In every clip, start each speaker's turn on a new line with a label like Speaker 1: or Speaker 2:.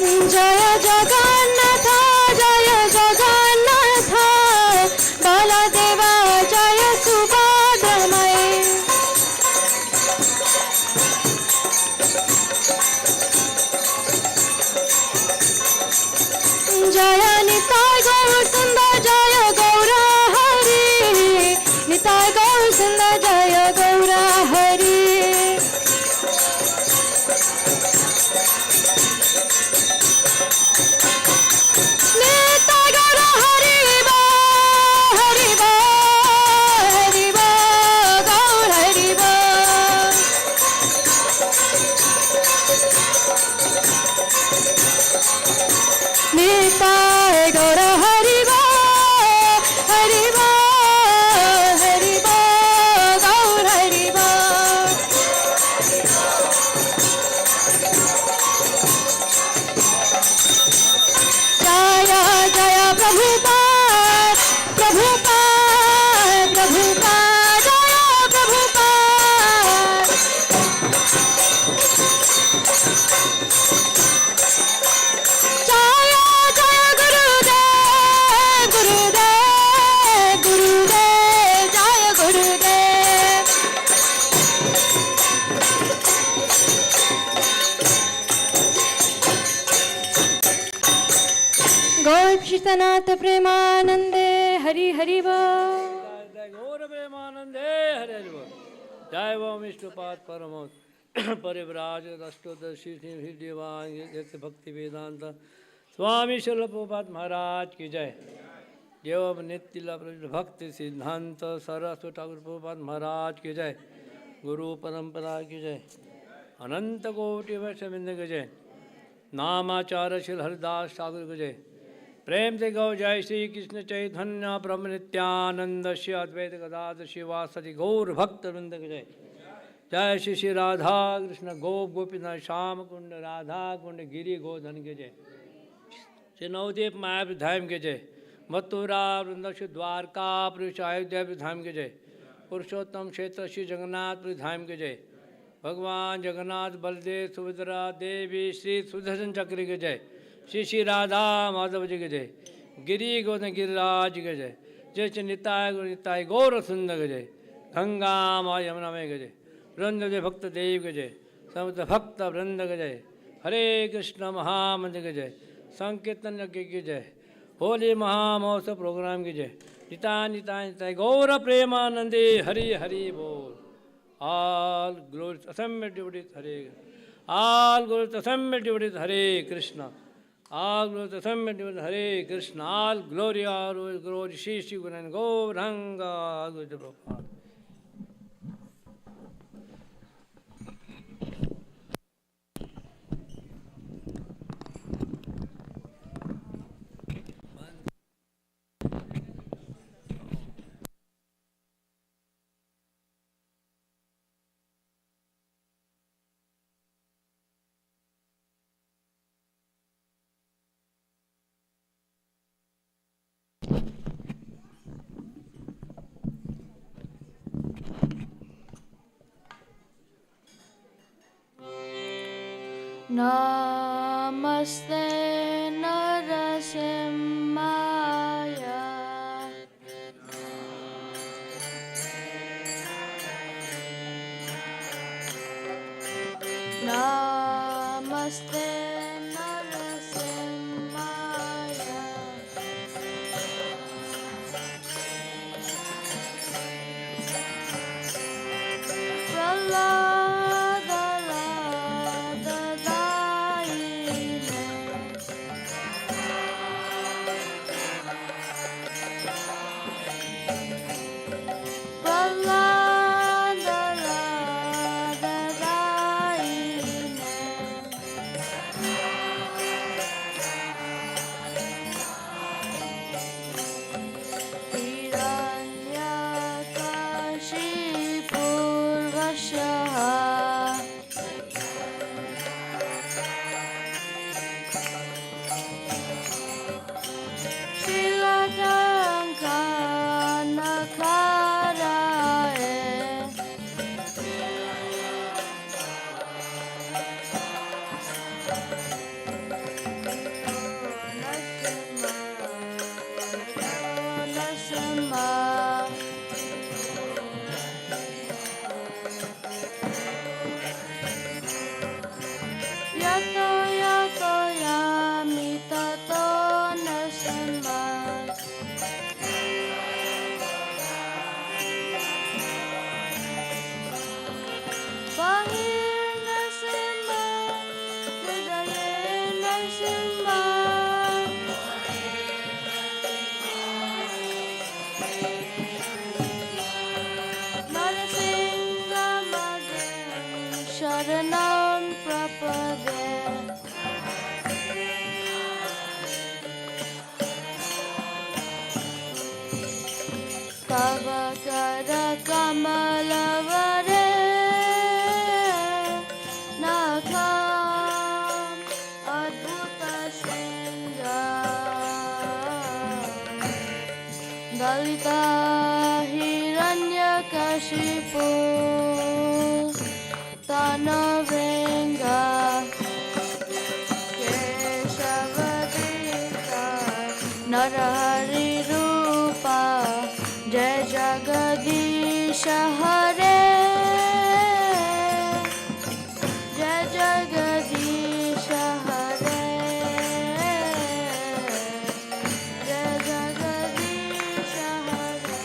Speaker 1: जय जगन्नाथ जय जगन्नाथ बलदेव जय सुभद्रमय जय निताय गौर सुंदर जय गौर हरि निताय गौर सुंदर जय गौर हरि निताय गौर हरि बोल हरि बोल हरि बोल गौर हरि बोल जय जय प्रभुपाद प्रभुपाद प्रभुपाद जय प्रभुपाद गौरनाथ प्रेमानंदे हरि हरि बोल
Speaker 2: गौर प्रेमानंदे हरि हरि बोल जय वो विष्णुपाद परम परिव्राज अष्टोदशी हृदय भक्ति वेदांत स्वामी शिल प्रभुपाद महाराज की जय देव नित्य भक्ति सिद्धांत सरस्वती ठाकुर प्रभुपाद महाराज की जय गुरु परंपरा की जय अनंत कोटि वर्षविंद की जय नामाचार्य श्री हरिदास ठाकुर की जय प्रेम से गौ जय श्री कृष्ण चैतन्य ब्रह्म नित्यानंद श्री अद्वैत गदाधर शिवासदि गौर भक्त वृंद की जय जय श्री श्री राधा कृष्ण गोप गोपीनाथ श्याम कुंड राधा कुंड गिरी गोधन के जय श्री नवदीप मायापुर धाम के जय मथुरा वृंदावन द्वारका पुरुष अयोध्या धाम के जय पुरुषोत्तम क्षेत्र श्री जगन्नाथपुरी धाम के जय भगवान जगन्नाथ बलदेव सुभद्रा देवी श्री सुदर्शन चक्र के जय श्री श्री राधा माधव जी के जय गिरी गोधन गिरिराज के जय जय श्री निताय गौर सुंदर के जय गंगा माँ यमुना में के जय वृंद जय भक्त देव के जय समस्त भक्त वृंद के जय हरे कृष्ण महामंत्र के जय संकीर्तन यज्ञ की जय होली महामहोत्सव प्रोग्राम की जय निताय गौर प्रेमानंदे हरि हरि बोल all glories assembled devotees Hare all glories assembled devotees Hare Krishna all glories assembled devotees Hare Krishna all glory Shri Shri Guru and Gauranga Guru Prabhupada.
Speaker 1: नमस्ते नरसिंहाय नमस्ते नरसिंहाय Lalita Hiranyakashipu Tanavenga Keshavadita Narahari Rupa Jai Jagadisha Hare Jai Jagadisha Hare Jai Jagadisha Hare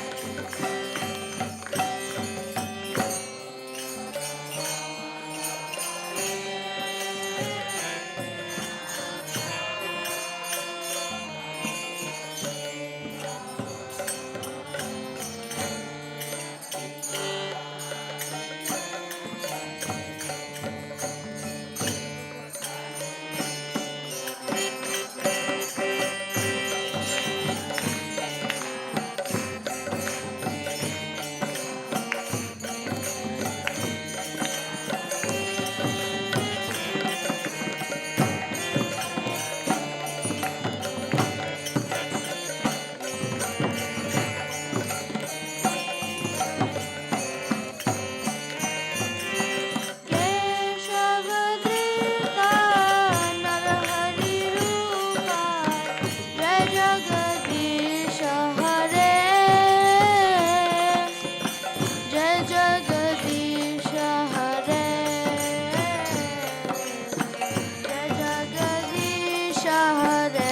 Speaker 1: Keshavadrita Narahari Rupa Jai Jagadisha Hare Jai Jagadisha Hare Jai Jagadisha Hare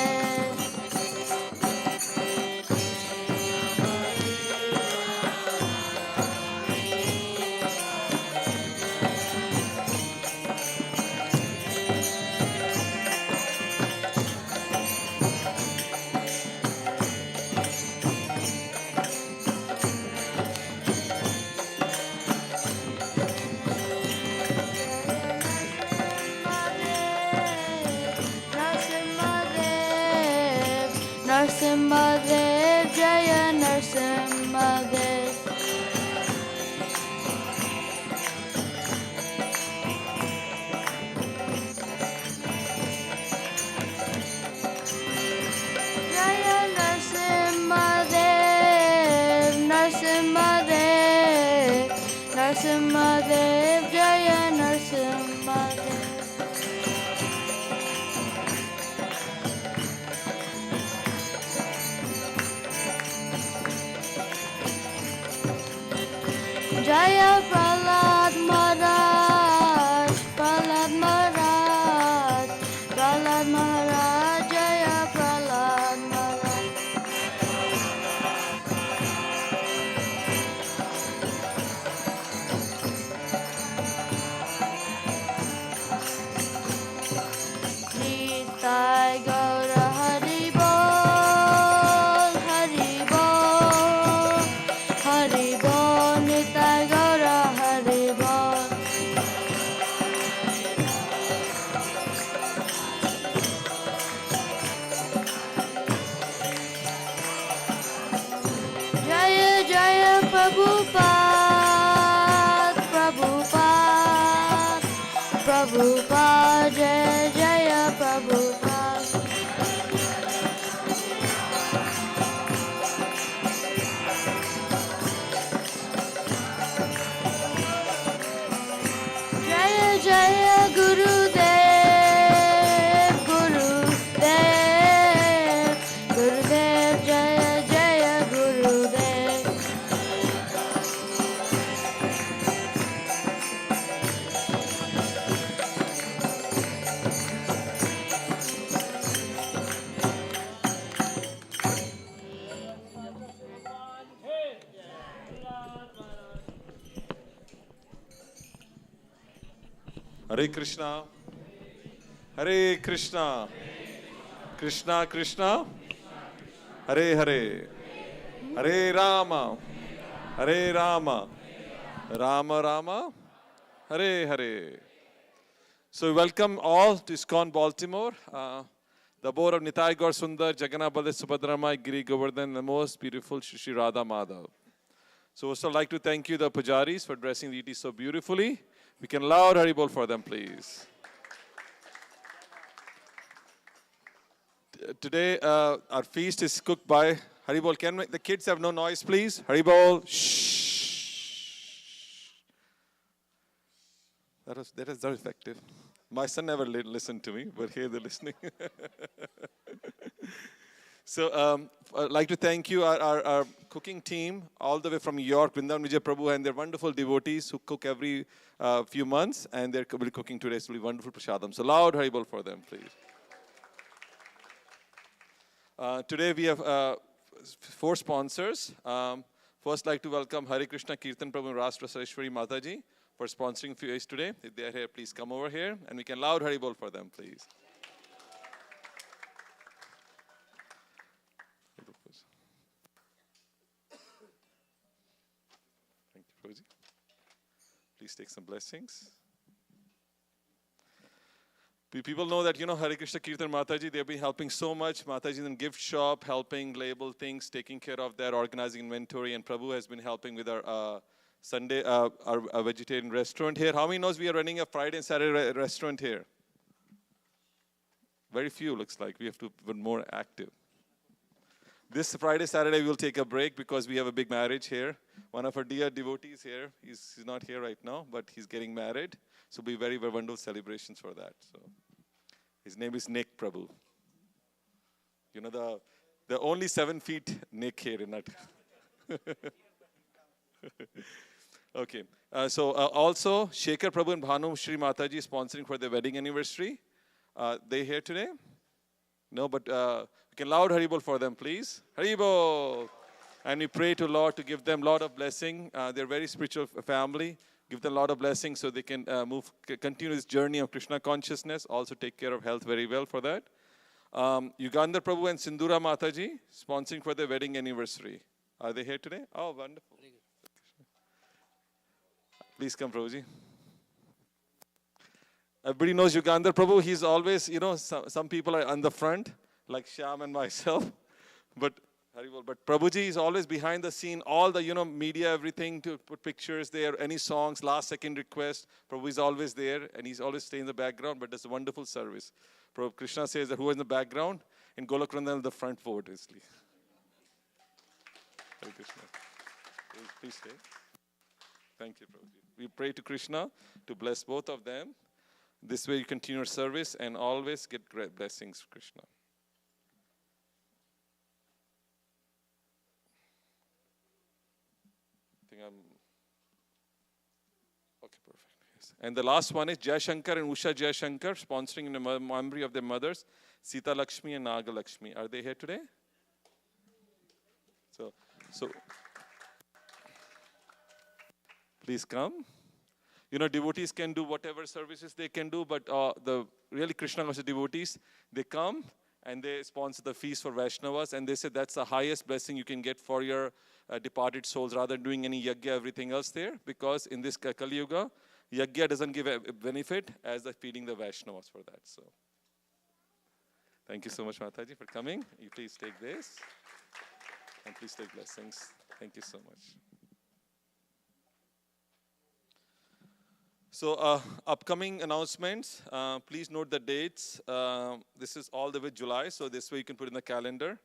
Speaker 1: Narsimhadev, Jaya Narsimhadev. Jaya Narsimhadev, Narsimhadev, Narsimhadev, Jaya Narsimhadev. Jaya Prahlad Maharaj, Prahlad Maharaj, Prahlad Maharaj, Jaya Prahlad Maharaj. Nitai Gaura Hari Bol, Hari Bol, Hari Bol, Nitai Gaura Hari Bol. Jaya Jaya Prabhupada, Prabhupada, Prabhupada, Jaya Jaya Prabhupada. Jaya Jaya Gurudev, Gurudev, Gurudev, Jaya Jaya Gurudev.
Speaker 3: Hare Krishna, Hare Krishna, Krishna Krishna, Hare Hare, Hare Rama, Hare Rama, Rama Rama, Hare Hare. So we welcome all to ISKCON Baltimore, the board of Nitai Gaur Sundar, Jagannath Baladev Subhadramai, Giri Govardhan, the most beautiful Shri Radha Madhav. So also like to thank you, the pujaris, for dressing the deities so beautifully. We can loud Haribol for them, please. Today, our feast is cooked by Haribol, can the kids have no noise, please? Haribol, shh. That is not effective. My son never listened to me, but here they're listening. So I'd like to thank you, our cooking team, all the way from York, Vrindavan Vijay Prabhu, and their wonderful devotees who cook every few months, and they're cooking today. So it'll be wonderful prasadam. So loud Haribol for them, please. Today we have 4 sponsors. First, I'd like to welcome Hare Krishna Kirtan Prabhu and Rashtra Sareshwari Mataji for sponsoring few days today. If they're here, please come over here, and we can loud Haribol for them, please. Thank you, Rosie. Please take some blessings. People know that, Hare Krishna Kirtan Mataji, they've been helping so much. Mataji in gift shop, helping label things, taking care of that, organizing inventory, and Prabhu has been helping with our Sunday, our vegetarian restaurant here. How many knows we are running a Friday and Saturday restaurant here? Very few, looks like. We have to be more active. This Friday, Saturday, we'll take a break because we have a big marriage here. One of our dear devotees here, he's not here right now, but he's getting married. So it'll be very, very wonderful celebrations for that. So his name is Nick Prabhu. The only 7 feet Nick here in that. Okay. Also, Shekhar Prabhu and Bhanu Shri Mataji sponsoring for their wedding anniversary. They here today? No, but we can loud Haribol for them, please. Haribol! And we pray to Lord to give them a lot of blessing. They're very spiritual family. Give them a lot of blessings so they can continue this journey of Krishna consciousness. Also take care of health very well for that. Yugandhar Prabhu and Sindura Mataji sponsoring for their wedding anniversary. Are they here today? Oh, wonderful. Please come, Prabhuji. Everybody knows Yugandhar Prabhu. He's always, some people are on the front, like Shyam and myself. But Prabhuji is always behind the scene, all the, media, everything, to put pictures there, any songs, last second request. Prabhu is always there, and he's always staying in the background, but that's a wonderful service. Prabhu Krishna says that who is in the background? In Golok Vrindavan, the front forward, obviously. Hare Krishna. Please stay. Thank you, Prabhuji. We pray to Krishna to bless both of them. This way you continue your service and always get great blessings, Krishna. Okay, perfect. Yes. And the last one is Jayashankar and Usha Jayashankar sponsoring in the memory of their mothers, Sita Lakshmi and Naga Lakshmi. Are they here today? So please come. Devotees can do whatever services they can do, but the really Krishna conscious devotees, they come and they sponsor the feast for Vaishnavas, and they say that's the highest blessing you can get for your departed souls, rather than doing any yajna, everything else there, because in this Kali Yuga, yajna doesn't give a benefit as the feeding the Vaishnavas for that. So, thank you so much, Mataji, for coming. You please take this, and please take blessings. Thank you so much. So, upcoming announcements, please note the dates. This is all the way July, so this way you can put in the calendar.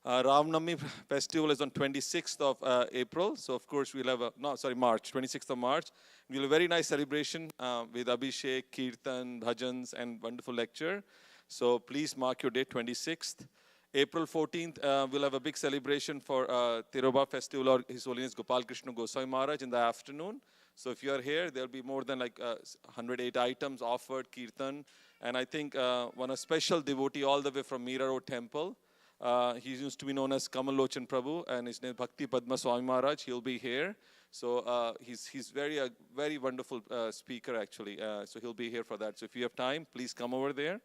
Speaker 3: Ram Navami festival is on 26th of April, so of course we'll have March, 26th of March. We'll have a very nice celebration with Abhishek, Kirtan, Bhajans, and wonderful lecture. So please mark your date, 26th. April 14th, we'll have a big celebration for Tiroba festival or His Holiness Gopal Krishna Goswami Maharaj in the afternoon. So if you are here, there'll be more than 108 items offered, Kirtan. And I think one special devotee all the way from Meera Road Temple. He used to be known as Kamal Lochan Prabhu, and his name is Bhakti Padma Swami Maharaj. He'll be here. So he's very wonderful speaker, actually. So he'll be here for that. So if you have time, please come over there.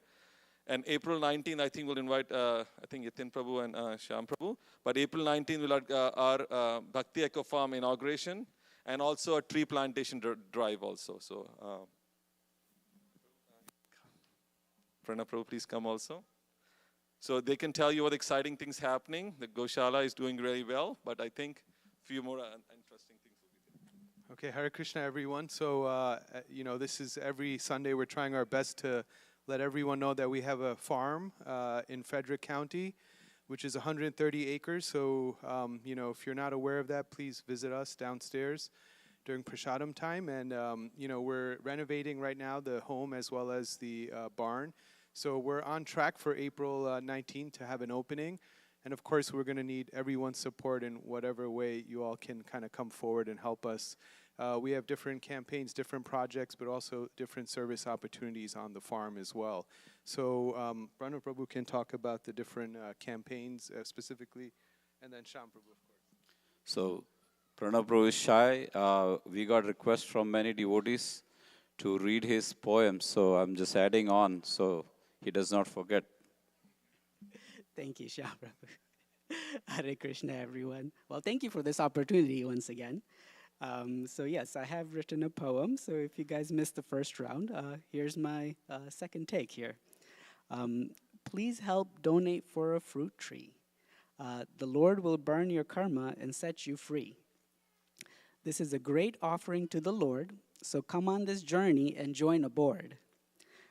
Speaker 3: And April 19th, I think we'll invite, Yatin Prabhu and Shyam Prabhu. But April 19th, we'll have our Bhakti Eco Farm inauguration, and also a tree plantation drive also. So, Pranab Prabhu, please come also. So they can tell you what exciting things happening. The Goshala is doing really well, but I think a few more interesting things will be there.
Speaker 4: Okay, Hare Krishna, everyone. So, this is every Sunday we're trying our best to let everyone know that we have a farm in Frederick County. which is 130 acres. So, you know, if you're not aware of that, please visit us downstairs during Prashadam time. And, you know, we're renovating right now the home as well as the barn. So we're on track for April 19th to have an opening. And of course, we're going to need everyone's support in whatever way you all can kind of come forward and help us. We have different campaigns, different projects, but also different service opportunities on the farm as well. So Pranav Prabhu can talk about the different campaigns specifically, and then Sham Prabhu, of course.
Speaker 5: So Pranav Prabhu is shy. We got requests from many devotees to read his poems, so I'm just adding on so he does not forget.
Speaker 6: Thank you, Shah Prabhu. Hare Krishna, everyone. Well, thank you for this opportunity once again. So yes, I have written a poem. So if you guys missed the first round, here's my second take here. Please help donate for a fruit tree. The Lord will burn your karma and set you free. This is a great offering to the Lord, so come on this journey and join aboard.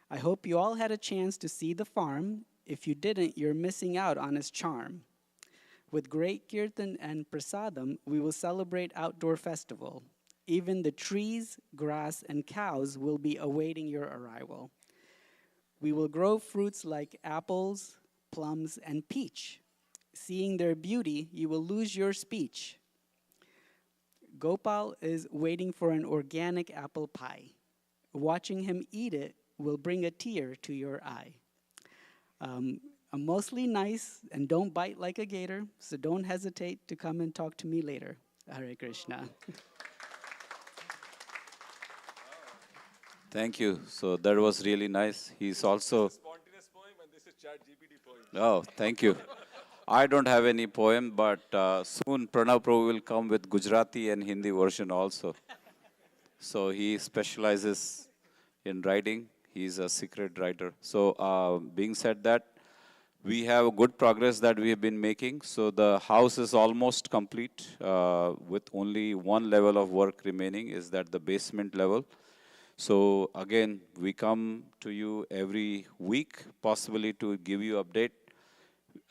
Speaker 6: I hope you all had a chance to see the farm. If you didn't, you're missing out on its charm. With great kirtan and prasadam, we will celebrate outdoor festival. Even the trees, grass, and cows will be awaiting your arrival. We will grow fruits like apples, plums, and peach. Seeing their beauty, you will lose your speech. Gopal is waiting for an organic apple pie. Watching him eat it will bring a tear to your eye. I'm mostly nice and don't bite like a gator, so don't hesitate to come and talk to me later. Hare Krishna.
Speaker 5: Thank you. So that was really nice. He's also...
Speaker 3: Spontaneous poem, and this is ChatGPT poem.
Speaker 5: Oh, thank you. I don't have any poem, but soon Pranav Prabhu will come with Gujarati and Hindi version also. So he specializes in writing. He's a secret writer. So being said that, we have good progress that we have been making. So the house is almost complete with only one level of work remaining, is that the basement level. So again, we come to you every week, possibly to give you update.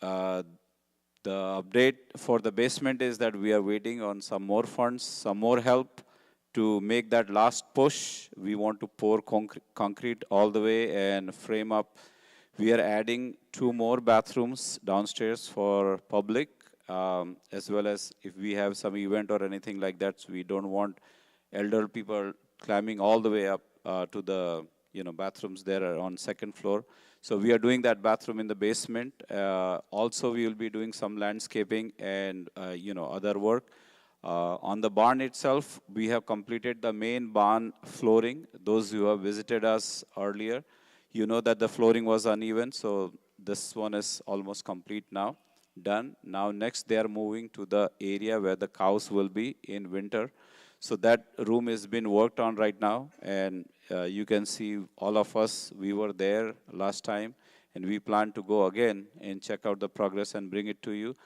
Speaker 5: The update for the basement is that we are waiting on some more funds, some more help to make that last push. We want to pour concrete all the way and frame up. We are adding 2 more bathrooms downstairs for public, as well as if we have some event or anything like that. So we don't want elder people climbing all the way up to the bathrooms there on second floor. So we are doing that bathroom in the basement. Also, we will be doing some landscaping and other work. On the barn itself, we have completed the main barn flooring. Those who have visited us earlier, you know that the flooring was uneven, so this one is almost complete now, done. Now next they are moving to the area where the cows will be in winter. So that room has been worked on right now, and you can see all of us, we were there last time, and we plan to go again and check out the progress and bring it to you.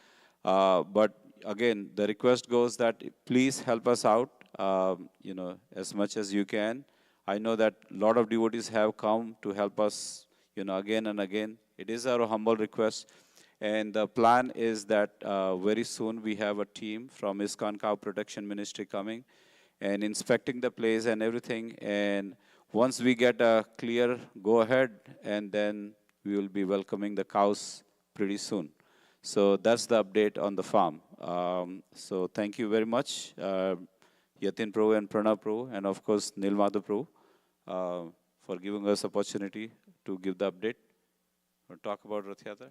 Speaker 5: But again, the request goes that please help us out, as much as you can. I know that a lot of devotees have come to help us, again and again. It is our humble request. And the plan is that very soon we have a team from ISKCON Cow Protection Ministry coming and inspecting the place and everything. And once we get a clear go-ahead, and then we will be welcoming the cows pretty soon. So that's the update on the farm. So thank you very much, Yatin Prabhu and Pranav Prabhu, and of course Nilmadhu Prabhu, for giving us opportunity to give the update or talk about Rath Yatra.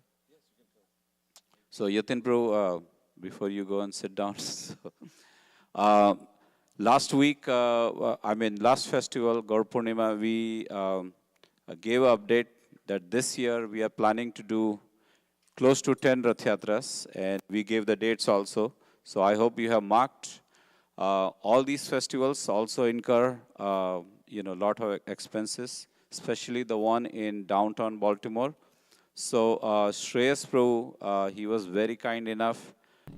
Speaker 5: So Yatin Prabhu, before you go and sit down, last week, last festival, Gaur Purnima, we gave an update that this year we are planning to do close to 10 Rath Yatras, and we gave the dates also. So I hope you have marked. All these festivals also incur, a lot of expenses, especially the one in downtown Baltimore. So Shreyas Prabhu, he was very kind enough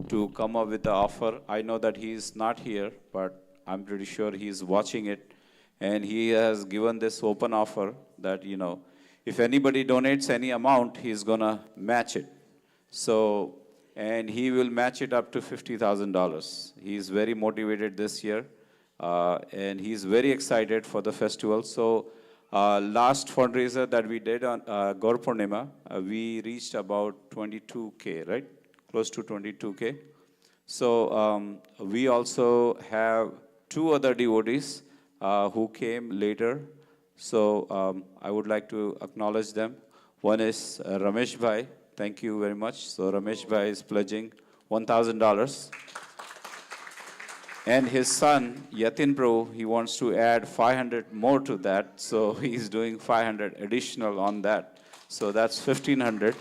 Speaker 5: to come up with the offer. I know that he is not here, but I'm pretty sure he is watching it. And he has given this open offer that, if anybody donates any amount, he's going to match it. So, and he will match it up to $50,000. He's very motivated this year, and he's very excited for the festival. So, last fundraiser that we did on Gaur Purnima, we reached about 22K, right? Close to 22K. So, we also have two other devotees who came later. So, I would like to acknowledge them. One is Ramesh Bhai. Thank you very much. So Ramesh Bhai is pledging $1,000. And his son, Yatin Prabhu, he wants to add 500 more to that. So he's doing 500 additional on that. So that's 1,500.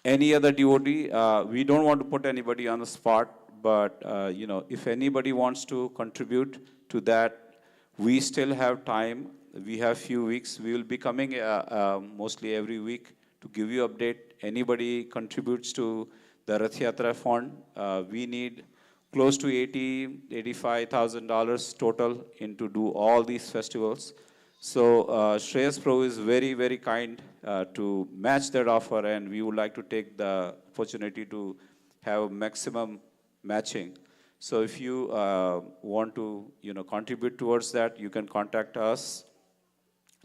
Speaker 5: Any other devotee, we don't want to put anybody on the spot, but if anybody wants to contribute to that, we still have time. We have few weeks. We will be coming mostly every week to give you update. Anybody contributes to the Rath Yatra fund, we need close to $85,000 total to do all these festivals. So Shreyas Prabhu is very, very kind to match that offer, and we would like to take the opportunity to have maximum matching. So if you want to contribute towards that, you can contact us.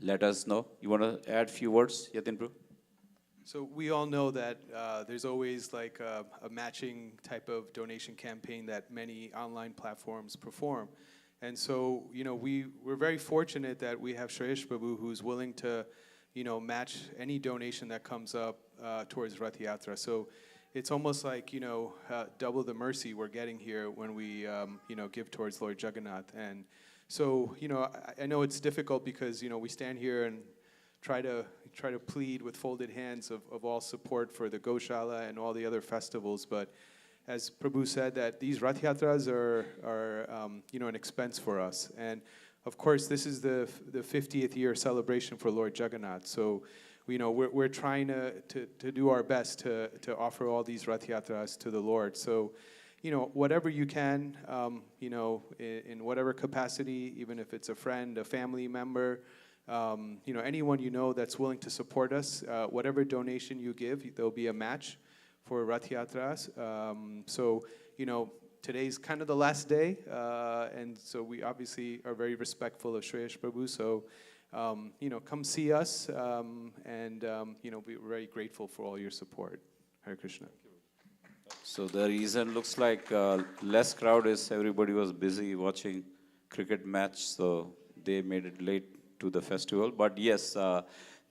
Speaker 5: Let us know. You want to add few words, Yatin Prabhu?
Speaker 4: So we all know that there's always like a matching type of donation campaign that many online platforms perform. And so, we're very fortunate that we have Shreyesh Prabhu who's willing to, match any donation that comes up towards Rath Yatra. So it's almost like, double the mercy we're getting here when we, give towards Lord Jagannath. And so, I know it's difficult because, we stand here and try to plead with folded hands of all support for the Goshala and all the other festivals. But as Prabhu said, that these Rath Yatras are an expense for us. And of course, this is the 50th year celebration for Lord Jagannath. So, we're trying to do our best to offer all these Rath Yatras to the Lord. So, whatever you can, in whatever capacity, even if it's a friend, a family member, anyone that's willing to support us, whatever donation you give, there'll be a match for Rath Yatras. So, today's kind of the last day, and so we obviously are very respectful of Shreyesh Prabhu. So, come see us, and, we're very grateful for all your support. Hare Krishna.
Speaker 5: So the reason looks like less crowd is everybody was busy watching cricket match, so they made it late to the festival. But yes,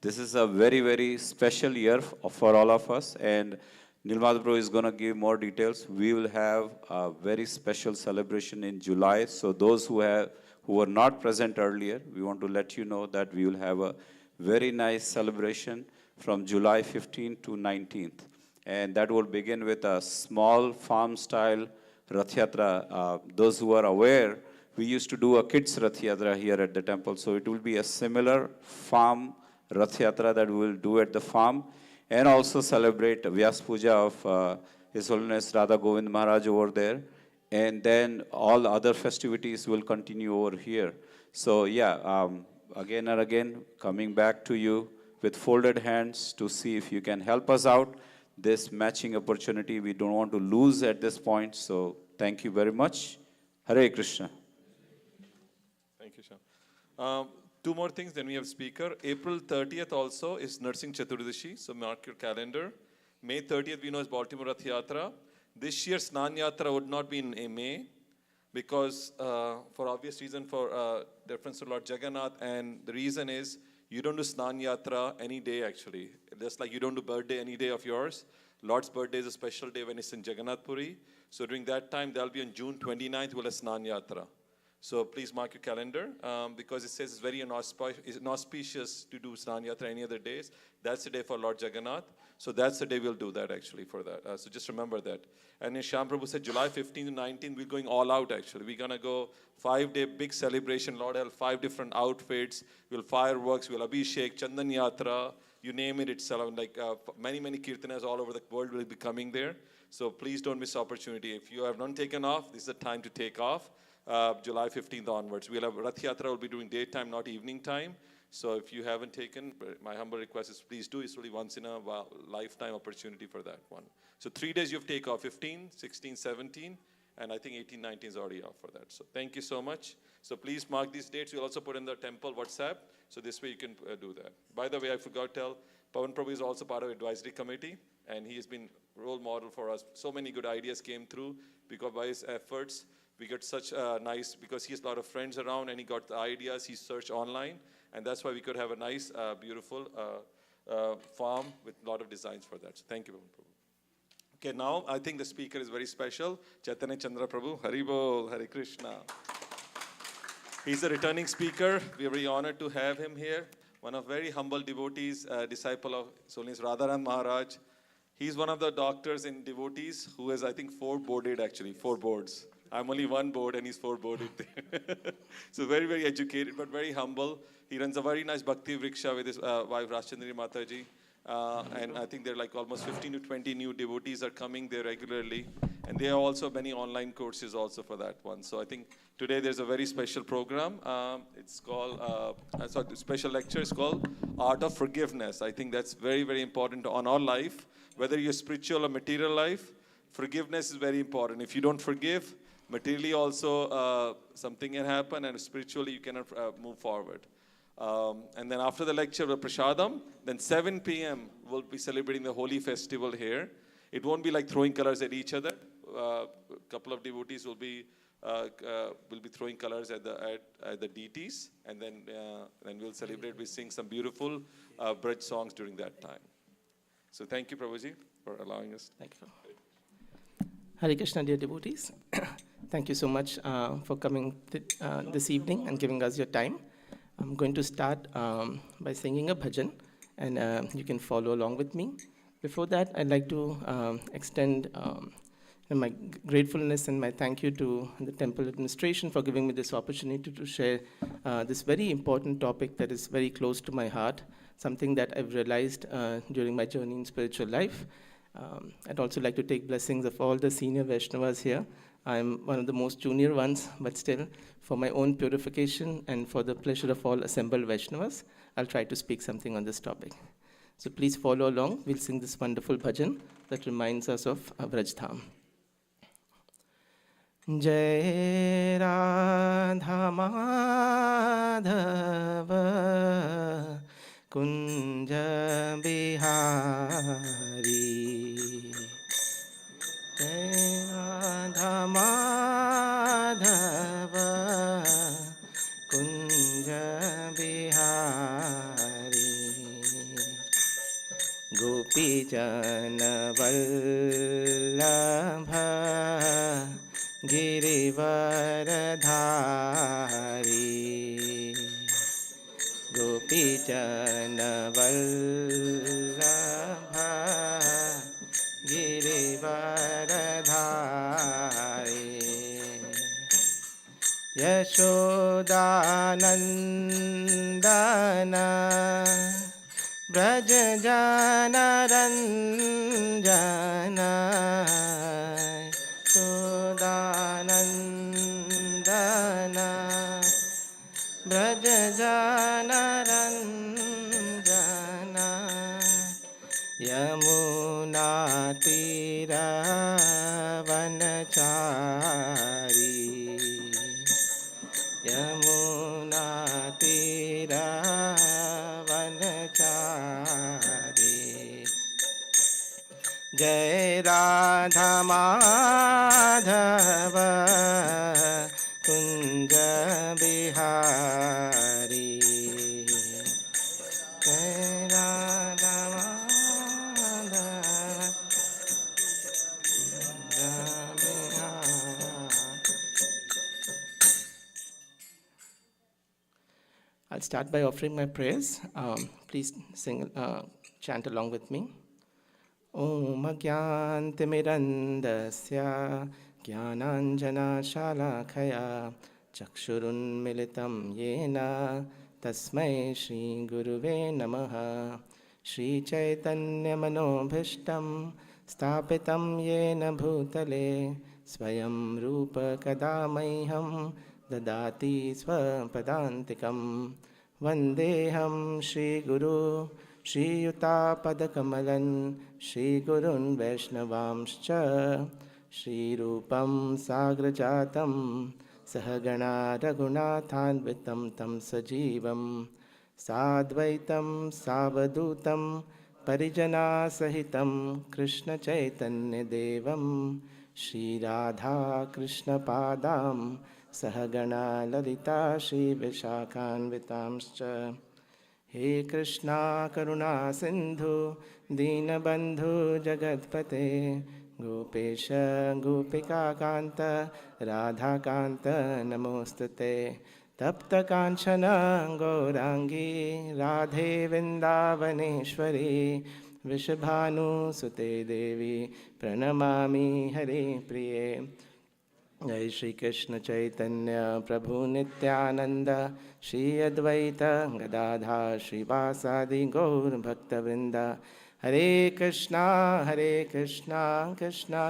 Speaker 5: this is a very, very special year for all of us, and Nilmad Bro is going to give more details. We will have a very special celebration in July. So those who were not present earlier, we want to let you know that we will have a very nice celebration from July 15th to 19th. And that will begin with a small farm-style Rath Yatra. Those who are aware, we used to do a kids Rath Yatra here at the temple. So it will be a similar farm Rath Yatra that we will do at the farm, and also celebrate Vyas Puja of His Holiness Radha Govind Maharaj over there. And then all other festivities will continue over here. So yeah, again and again, coming back to you with folded hands to see if you can help us out. This matching opportunity we don't want to lose at this point. So thank you very much. Hare Krishna.
Speaker 3: Thank you, Shyam. Two more things, then we have speaker. April 30th also is Narsingh Chaturdashi, so mark your calendar. May 30th we know is Baltimore Rath Yatra. This year Snan Yatra would not be in May because for obvious reason, for reference to Lord Jagannath, and the reason is you don't do Snan Yatra any day actually. Just like you don't do birthday any day of yours. Lord's birthday is a special day when it's in Jagannath Puri. So during that time, that'll be on June 29th, we'll have Snan Yatra. So please mark your calendar because it says it's very inauspicious to do Snan Yatra any other days. That's the day for Lord Jagannath. So that's the day we'll do that actually for that. So just remember that. And then Shyam Prabhu said July 15th to 19th, we're going all out actually. We're going to go 5-day big celebration. Lord have 5 different outfits. We'll fireworks, we'll Abhishek, Chandan Yatra, you name it, it's like many kirtanas all over the world will be coming there. So please don't miss opportunity. If you have not taken off, this is the time to take off. July 15th onwards. We'll have Rath Yatra will be doing daytime, not evening time. So if you haven't taken, my humble request is please do. It's really once in a lifetime opportunity for that one. So 3 days you've taken off, 15, 16, 17, and I think 18, 19 is already off for that. So thank you so much. So please mark these dates. We'll also put in the temple WhatsApp. So this way you can do that. By the way, I forgot to tell, Pawan Prabhu is also part of advisory committee, and he has been role model for us. So many good ideas came through because by his efforts, we got such nice, because he has a lot of friends around and he got the ideas, he searched online, and that's why we could have a nice, beautiful farm with a lot of designs for that. So thank you, Pawan Prabhu. Okay, now I think the speaker is very special, Chaitanya Chandra Prabhu. Hari Bol, Hare Krishna. He's a returning speaker. We are very honored to have him here. One of very humble devotees, disciple of Solis Radharan Maharaj. He's one of the doctors in devotees who has, I think, 4 boarded actually, 4 boards. I'm only 1 board and he's 4 boarded there. So very, very educated, but very humble. He runs a very nice Bhakti Vriksha with his wife Rajchandri Mataji. And I think there are like almost 15 to 20 new devotees are coming there regularly. And there are also many online courses also for that one. So I think today there's a very special program. It's called, the special lecture is called Art of Forgiveness. I think that's very, very important on our life. Whether you're spiritual or material life, forgiveness is very important. If you don't forgive, materially also something can happen, and spiritually you cannot move forward. And then after the lecture, the Prashadam, then 7 p.m. we'll be celebrating the Holi festival here. It won't be like throwing colors at each other. A couple of devotees will be throwing colors at the deities, and then we'll celebrate. We sing some beautiful Braj songs during that time. So thank you, Prabhuji, for allowing us.
Speaker 7: Thank you. Hare Krishna, dear devotees. Thank you so much for coming this evening and giving us your time. I'm going to start by singing a bhajan, and you can follow along with me. Before that, I'd like to extend my gratefulness and my thank you to the temple administration for giving me this opportunity to share this very important topic that is very close to my heart, something that I've realized during my journey in spiritual life. I'd also like to take blessings of all the senior Vaishnavas here. I'm one of the most junior ones, but still, for my own purification and for the pleasure of all assembled Vaishnavas, I'll try to speak something on this topic. So please follow along. We'll sing this wonderful bhajan that reminds us of Braj Dham. Jai Radha Madhava Kunja Bihari. Jai Radha Madhava Kunja Bihari. Gopi Jana Vallabha Girivaradhari. Gopi Jana Vallabha Girivaradhari. Yashodanandana Braj Jana Ranjana. Yashodanandana Braj Jana Ranjana. Yamuna Tira Vanachari. Yamuna Tira Vanachari. Jai Radha Madhava Kunja Bihari. Jai Radha Madhava Kunja Bihari. I'll start by offering my prayers. Please sing, chant along with me. Om Agyantimirandasya Jnananjana Shalakaya Chakshurunmilitam Yena Tasmai Shri Guruve Namaha. Shri Chaitanya Manobhishtam Stapitam Yena Bhutale Swayam Rupa Kadamaiham Dadati Swapadantikam Vandeham Shri Guru Shri Yuta Padakamalan Shri Gurun Vaishnavamscha Shri Rupam Sagrajatam Sahagana Raghunathanvitam Tam Sajivam Sadvaitam Savadutam Parijana Sahitam Krishna Chaitanya Devam Shri Radha Krishna Padam Sahagana Lalita Shri Vishakhanvitamscha He Krishna Karuna Sindhu Dinabandhu Jagatpate Gopesha Gopika Kanta Radha Kanta Namostate Tapta Kanchana Gaurangi Radhe Vrindavaneshwari Vishabhanu Sute Devi Pranamami Hare Priye Jai Shri Krishna Chaitanya Prabhu Nityananda Shri Advaita Gadadha Shri Vasadi Gaur Bhakta Vrinda Hare Krishna Krishna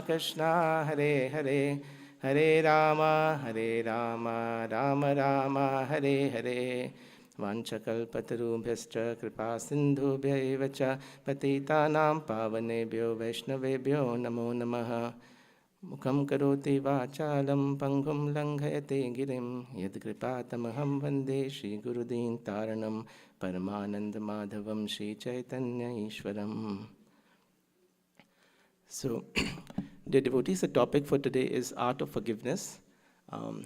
Speaker 7: Krishna Hare Hare Hare Rama Rama Rama Hare Hare Vanchakalpatarubhyascha kripa sindhubhya cha patitanam pavanebhyo vaishnavebhyo namo namaha Mukham karoti vachalam pangum langhayate girim yadkripatamaham vande Shri Gurudin Taranam Paramanand Madhavam Shri Chaitanya Ishwaram. So, dear devotees, the topic for today is Art of Forgiveness.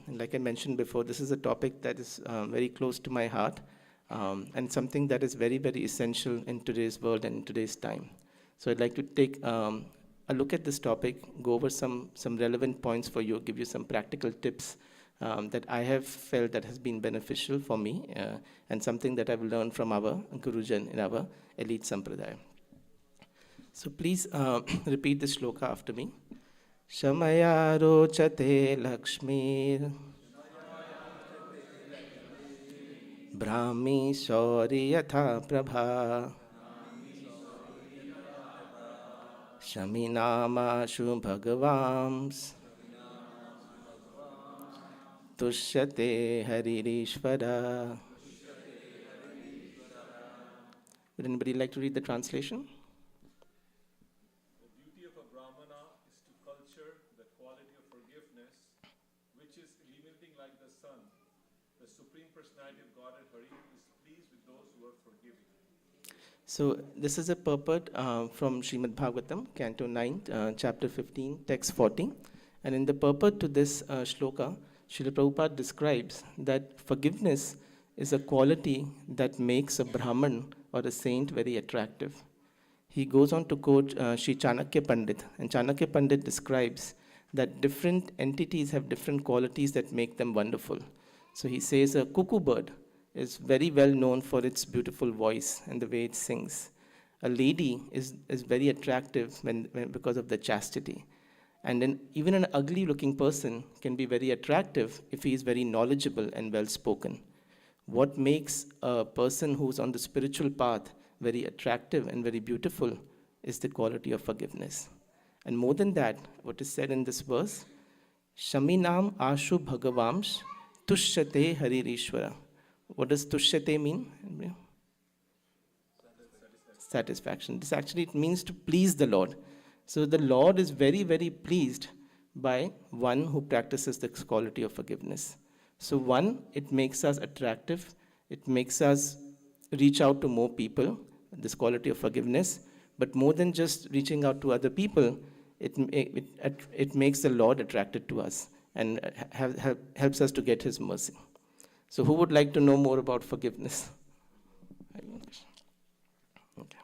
Speaker 7: Like I mentioned before, this is a topic that is very close to my heart and something that is very, very essential in today's world and in today's time. So I'd like to take a look at this topic, go over some relevant points for you, give you some practical tips that I have felt that has been beneficial for me and something that I've learned from our Gurujan in our elite Sampradaya. So please repeat the shloka after me. Shamaya rochate Lakshmir Brahmi Shauri Yatha Prabha Shaminama Bhagavams Tushyate Haririshvara. Would anybody like to read the translation? So this is a purport from Srimad Bhagavatam, Canto 9, Chapter 15, Text 40. And in the purport to this shloka, Srila Prabhupada describes that forgiveness is a quality that makes a Brahman or a saint very attractive. He goes on to quote Sri Chanakya Pandit, and Chanakya Pandit describes that different entities have different qualities that make them wonderful. So he says a cuckoo bird is very well known for its beautiful voice and the way it sings. A lady is very attractive because of the chastity. And then even an ugly looking person can be very attractive if he is very knowledgeable and well spoken. What makes a person who's on the spiritual path very attractive and very beautiful is the quality of forgiveness. And more than that, what is said in this verse, Shaminam Ashu Bhagavamsh Tushyate Haririshvara. What does tushyate mean? Satisfaction. This actually it means to please the Lord. So the Lord is very, very pleased by one who practices this quality of forgiveness. So one, it makes us attractive. It makes us reach out to more people, this quality of forgiveness. But more than just reaching out to other people, it makes the Lord attracted to us and helps us to get His mercy. So who would like to know more about forgiveness? Okay.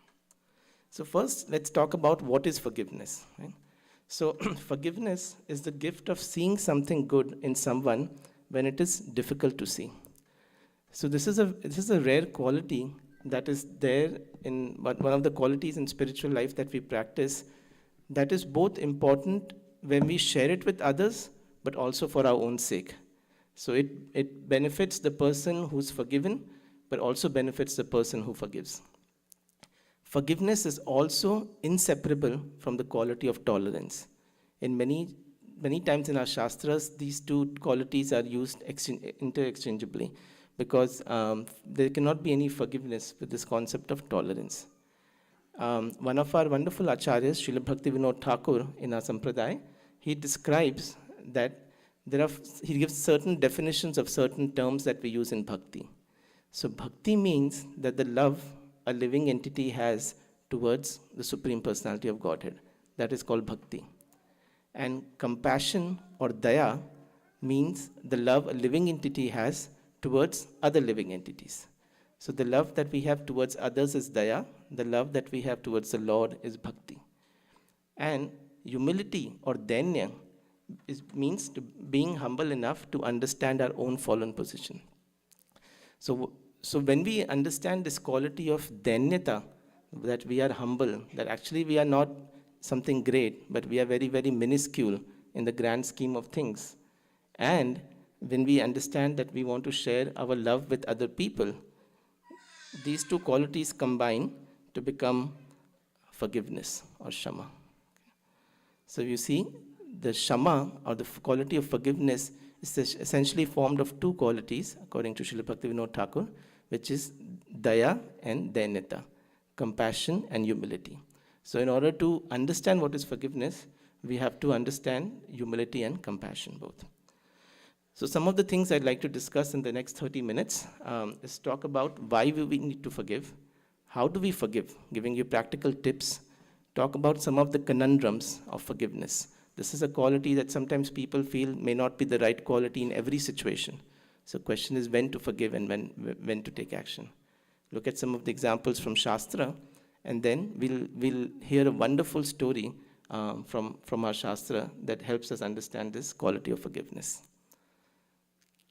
Speaker 7: So first, let's talk about what is forgiveness. Right? So forgiveness is the gift of seeing something good in someone when it is difficult to see. So this is a rare quality that is there in one of the qualities in spiritual life that we practice that is both important when we share it with others, but also for our own sake. So it benefits the person who's forgiven, but also benefits the person who forgives. Forgiveness is also inseparable from the quality of tolerance. In many times in our Shastras, these two qualities are used interchangeably. because there cannot be any forgiveness with this concept of tolerance. One of our wonderful acharyas, Srila Bhakti Vinod Thakur, in our sampradaya, he describes that he gives certain definitions of certain terms that we use in bhakti. So bhakti means that the love a living entity has towards the Supreme Personality of Godhead. That is called bhakti. And compassion or daya means the love a living entity has towards other living entities. So the love that we have towards others is daya. The love that we have towards the Lord is bhakti. And humility or dainya means being humble enough to understand our own fallen position. So when we understand this quality of dainyata, that we are humble, that actually we are not something great, but we are very, very minuscule in the grand scheme of things. And when we understand that we want to share our love with other people, these two qualities combine to become forgiveness or shama. So you see, the shama or the quality of forgiveness is essentially formed of two qualities, according to Srila Bhakti Vinod Thakur, which is daya and dainyata, compassion and humility. So in order to understand what is forgiveness, we have to understand humility and compassion both. So some of the things I'd like to discuss in the next 30 minutes is talk about why we need to forgive, how do we forgive, giving you practical tips, talk about some of the conundrums of forgiveness. This is a quality that sometimes people feel may not be the right quality in every situation. So the question is when to forgive and when to take action. Look at some of the examples from Shastra, and then we'll hear a wonderful story from our Shastra that helps us understand this quality of forgiveness.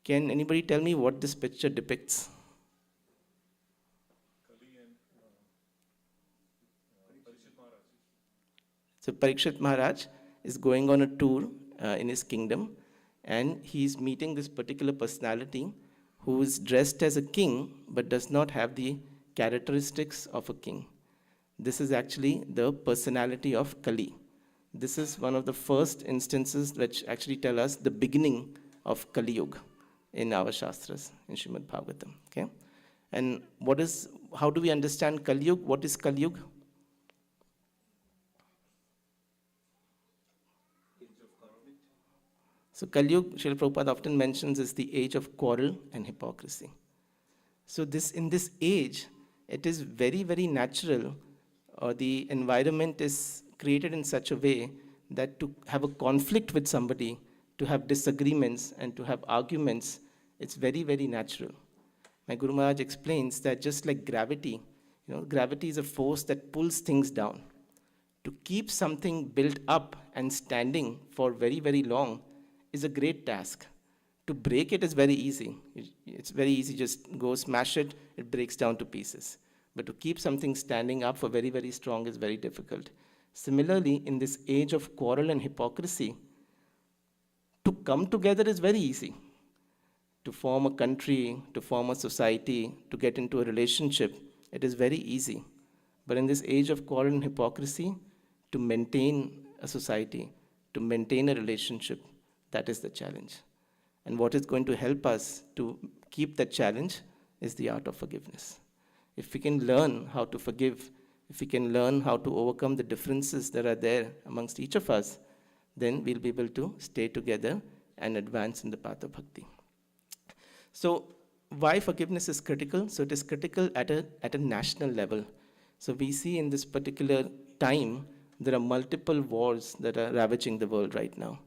Speaker 7: Can anybody tell me what this picture depicts? So Parikshit Maharaj is going on a tour in his kingdom, and he's meeting this particular personality who is dressed as a king but does not have the characteristics of a king. This is actually the personality of Kali. This is one of the first instances which actually tell us the beginning of Kali Yuga in our Shastras, in Srimad Bhagavatam. Okay? And how do we understand Kali Yuga? What is Kali Yuga? So Kali Yuga, Srila Prabhupada often mentions, is the age of quarrel and hypocrisy. So in this age, it is very, very natural, or the environment is created in such a way that to have a conflict with somebody, to have disagreements and to have arguments, it's very, very natural. My Guru Maharaj explains that just like gravity, gravity is a force that pulls things down. To keep something built up and standing for very, very long is a great task. To break it is very easy. It's very easy, just go smash it, it breaks down to pieces. But to keep something standing up for very, very strong is very difficult. Similarly, in this age of quarrel and hypocrisy, to come together is very easy. To form a country, to form a society, to get into a relationship, it is very easy. But in this age of quarrel and hypocrisy, to maintain a society, to maintain a relationship, that is the challenge. And what is going to help us to keep that challenge is the art of forgiveness. If we can learn how to forgive, if we can learn how to overcome the differences that are there amongst each of us, then we'll be able to stay together and advance in the path of bhakti. So why forgiveness is critical? So it is critical at a national level. So we see in this particular time, there are multiple wars that are ravaging the world right now.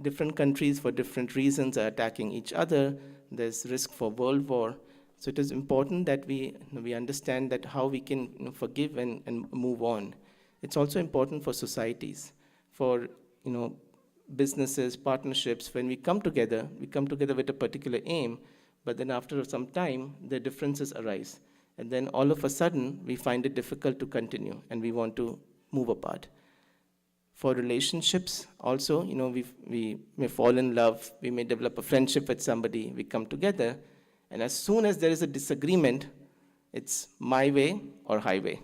Speaker 7: Different countries for different reasons are attacking each other. There's risk for world war. So it is important that we understand that how we can forgive and move on. It's also important for societies, for businesses, partnerships. When we come together with a particular aim, but then after some time, the differences arise. And then all of a sudden, we find it difficult to continue, and we want to move apart. For relationships, also, we may fall in love, we may develop a friendship with somebody, we come together, and as soon as there is a disagreement, it's my way or highway.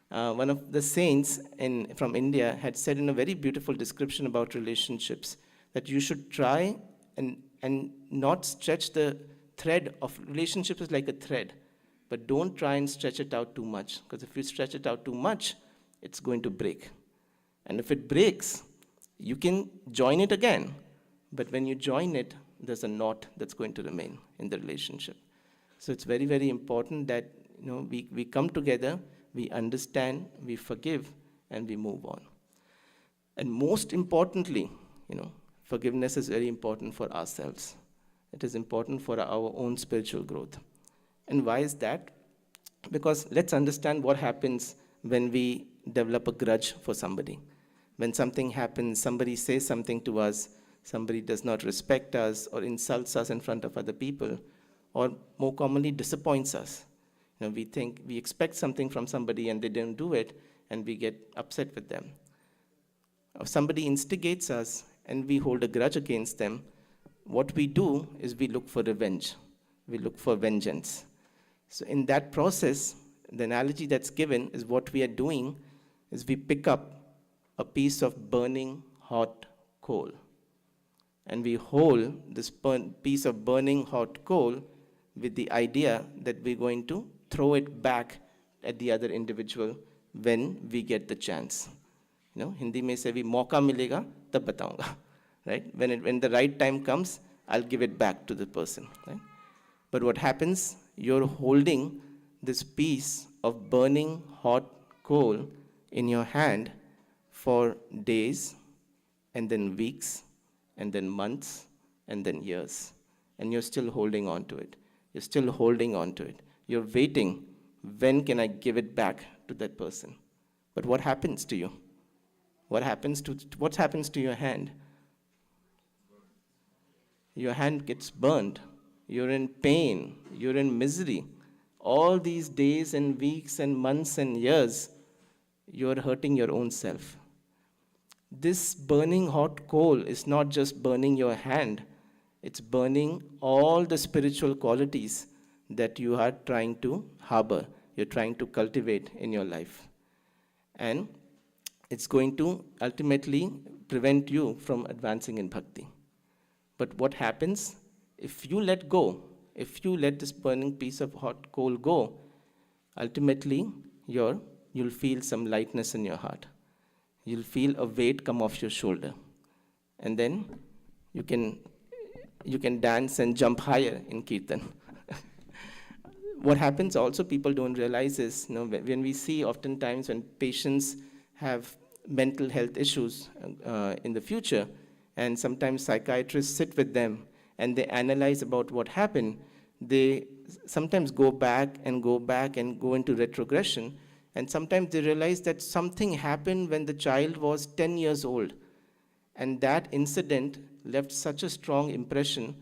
Speaker 7: One of the saints from India had said in a very beautiful description about relationships that you should try and not stretch the thread of relationships is like a thread, but don't try and stretch it out too much, because if you stretch it out too much, it's going to break. And if it breaks, you can join it again, but when you join it, there's a knot that's going to remain in the relationship. So it's very, very important that we come together, we understand, we forgive, and we move on. And most importantly, forgiveness is very important for ourselves. It is important for our own spiritual growth. And why is that? Because let's understand what happens when we develop a grudge for somebody. When something happens, somebody says something to us, somebody does not respect us or insults us in front of other people, or more commonly disappoints us. We expect something from somebody and they don't do it, and we get upset with them. If somebody instigates us and we hold a grudge against them, what we do is we look for revenge. We look for vengeance. So in that process, the analogy that's given is what we are doing is we pick up a piece of burning hot coal. And we hold this piece of burning hot coal with the idea that we're going to throw it back at the other individual when we get the chance. Hindi mein se bhi mauka milega tab bataunga, right? When the right time comes, I'll give it back to the person, right? But what happens? You're holding this piece of burning hot coal in your hand for days, and then weeks, and then months, and then years. And you're still holding on to it. You're still holding on to it. You're waiting, when can I give it back to that person? But what happens to you? What happens to your hand? Your hand gets burned. You're in pain. You're in misery. All these days and weeks and months and years, you're hurting your own self. This burning hot coal is not just burning your hand, it's burning all the spiritual qualities that you are trying to harbor, you're trying to cultivate in your life. And it's going to ultimately prevent you from advancing in bhakti. But what happens if you let go, if you let this burning piece of hot coal go, ultimately you'll feel some lightness in your heart. You'll feel a weight come off your shoulder. And then you can dance and jump higher in Kirtan. What happens also, people don't realize is, when we see oftentimes when patients have mental health issues in the future, and sometimes psychiatrists sit with them and they analyze about what happened, they sometimes go back and go into retrogression, and sometimes they realize that something happened when the child was 10 years old, and that incident left such a strong impression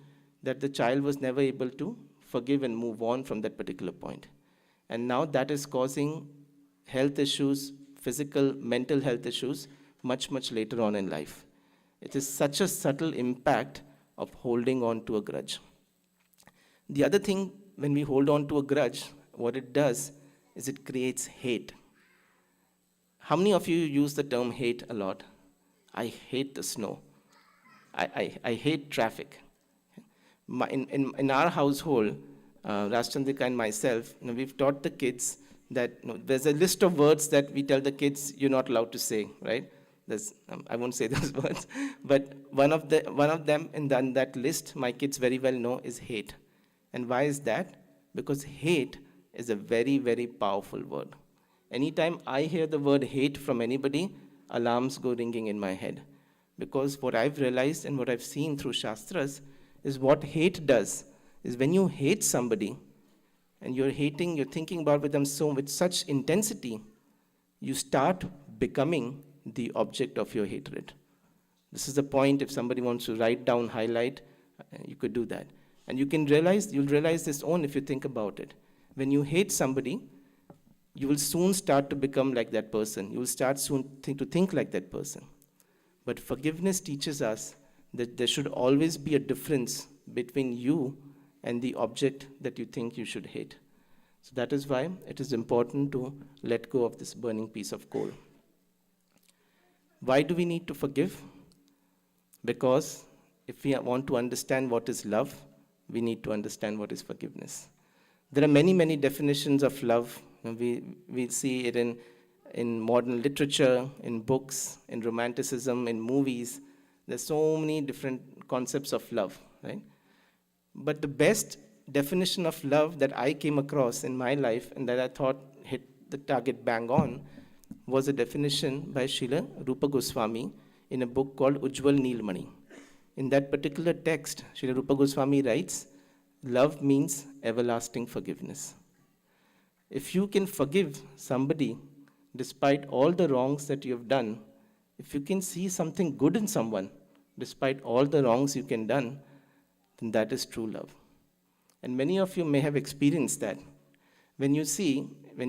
Speaker 7: that the child was never able to forgive and move on from that particular point. And now that is causing health issues, physical, mental health issues, much, much later on in life. It is such a subtle impact of holding on to a grudge. The other thing, when we hold on to a grudge, what it does is it creates hate. How many of you use the term hate a lot? I hate the snow. I hate traffic. In our household, Rashchandrika and myself, we've taught the kids that there's a list of words that we tell the kids you're not allowed to say, right? I won't say those words, but one of them in that list, my kids very well know, is hate. And why is that? Because hate is a very, very powerful word. Anytime I hear the word hate from anybody, alarms go ringing in my head. Because what I've realized and what I've seen through Shastras is what hate does is when you hate somebody and you're thinking about with them with such intensity, you start becoming the object of your hatred. This is the point. If somebody wants to write down, highlight, you could do that. And you'll realize this if you think about it. When you hate somebody, you will soon start to become like that person. You will start soon to think like that person. But forgiveness teaches us that there should always be a difference between you and the object that you think you should hate. So that is why it is important to let go of this burning piece of coal. Why do we need to forgive? Because if we want to understand what is love, we need to understand what is forgiveness. There are many, many definitions of love. We see it in modern literature, in books, in romanticism, in movies. There's so many different concepts of love, right? But the best definition of love that I came across in my life and that I thought hit the target bang on was a definition by Srila Rupa Goswami in a book called Ujjwal Neelmani. In that particular text, Srila Rupa Goswami writes, love means everlasting forgiveness. If you can forgive somebody despite all the wrongs that you have done, if you can see something good in someone despite all the wrongs you can done, then that is true love. And many of you may have experienced that. When you see a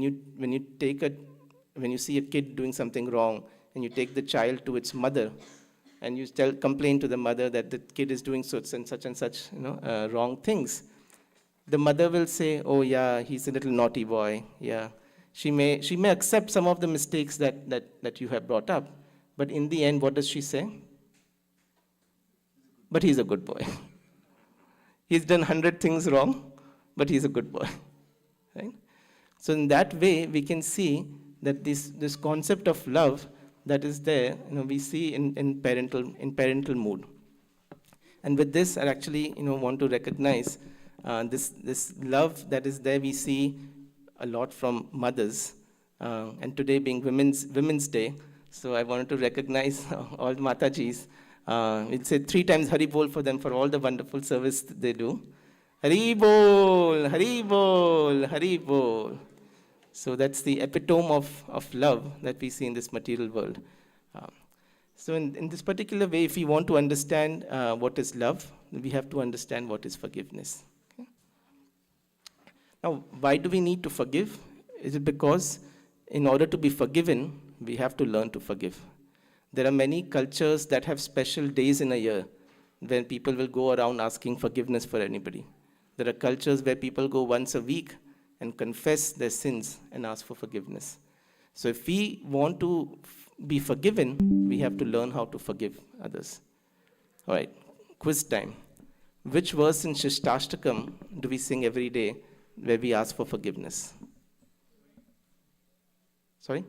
Speaker 7: kid doing something wrong and you take the child to its mother and you complain to the mother that the kid is doing such and such, wrong things, the mother will say, oh yeah, he's a little naughty boy. Yeah, she may accept some of the mistakes that you have brought up, but in the end, what does she say? But he's a good boy. He's done 100 things wrong, but he's a good boy, right? So in that way, we can see that this concept of love that is there, we see in parental mood. And with this, I actually, want to recognize this love that is there. We see a lot from mothers, and today being Women's Day, so I wanted to recognize all Matajis. We'll say 3 times Hari Bol for them for all the wonderful service they do. Hari Bol, Hari Bol, Hari Bol. So that's the epitome of love that we see in this material world. So in this particular way, if we want to understand what is love, we have to understand what is forgiveness. Okay? Now, why do we need to forgive? Is it because in order to be forgiven, we have to learn to forgive? There are many cultures that have special days in a year when people will go around asking forgiveness for anybody. There are cultures where people go once a week and confess their sins and ask for forgiveness. So if we want to be forgiven, we have to learn how to forgive others. All right, quiz time. Which verse in Shishtastakam do we sing every day where we ask for forgiveness? Sorry?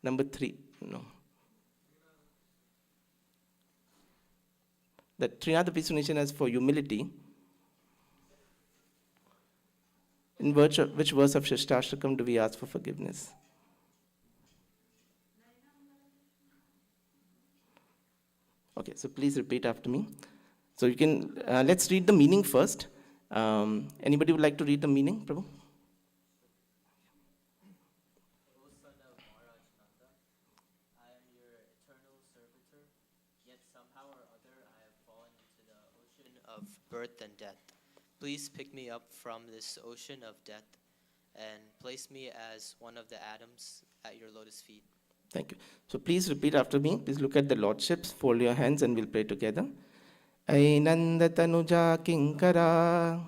Speaker 7: Number 3, no. That Trinada Visunishan is for humility. In which verse of Shashtastakam do we ask for forgiveness? Okay, so please repeat after me. So you can, let's read the meaning first. Anybody would like to read the meaning, Prabhu?
Speaker 8: Birth and death. Please pick me up from this ocean of death and place me as one of the atoms at your lotus feet.
Speaker 7: Thank you. So please repeat after me. Please look at the lordships, fold your hands, and we'll pray together. Ainanda tanuja kinkara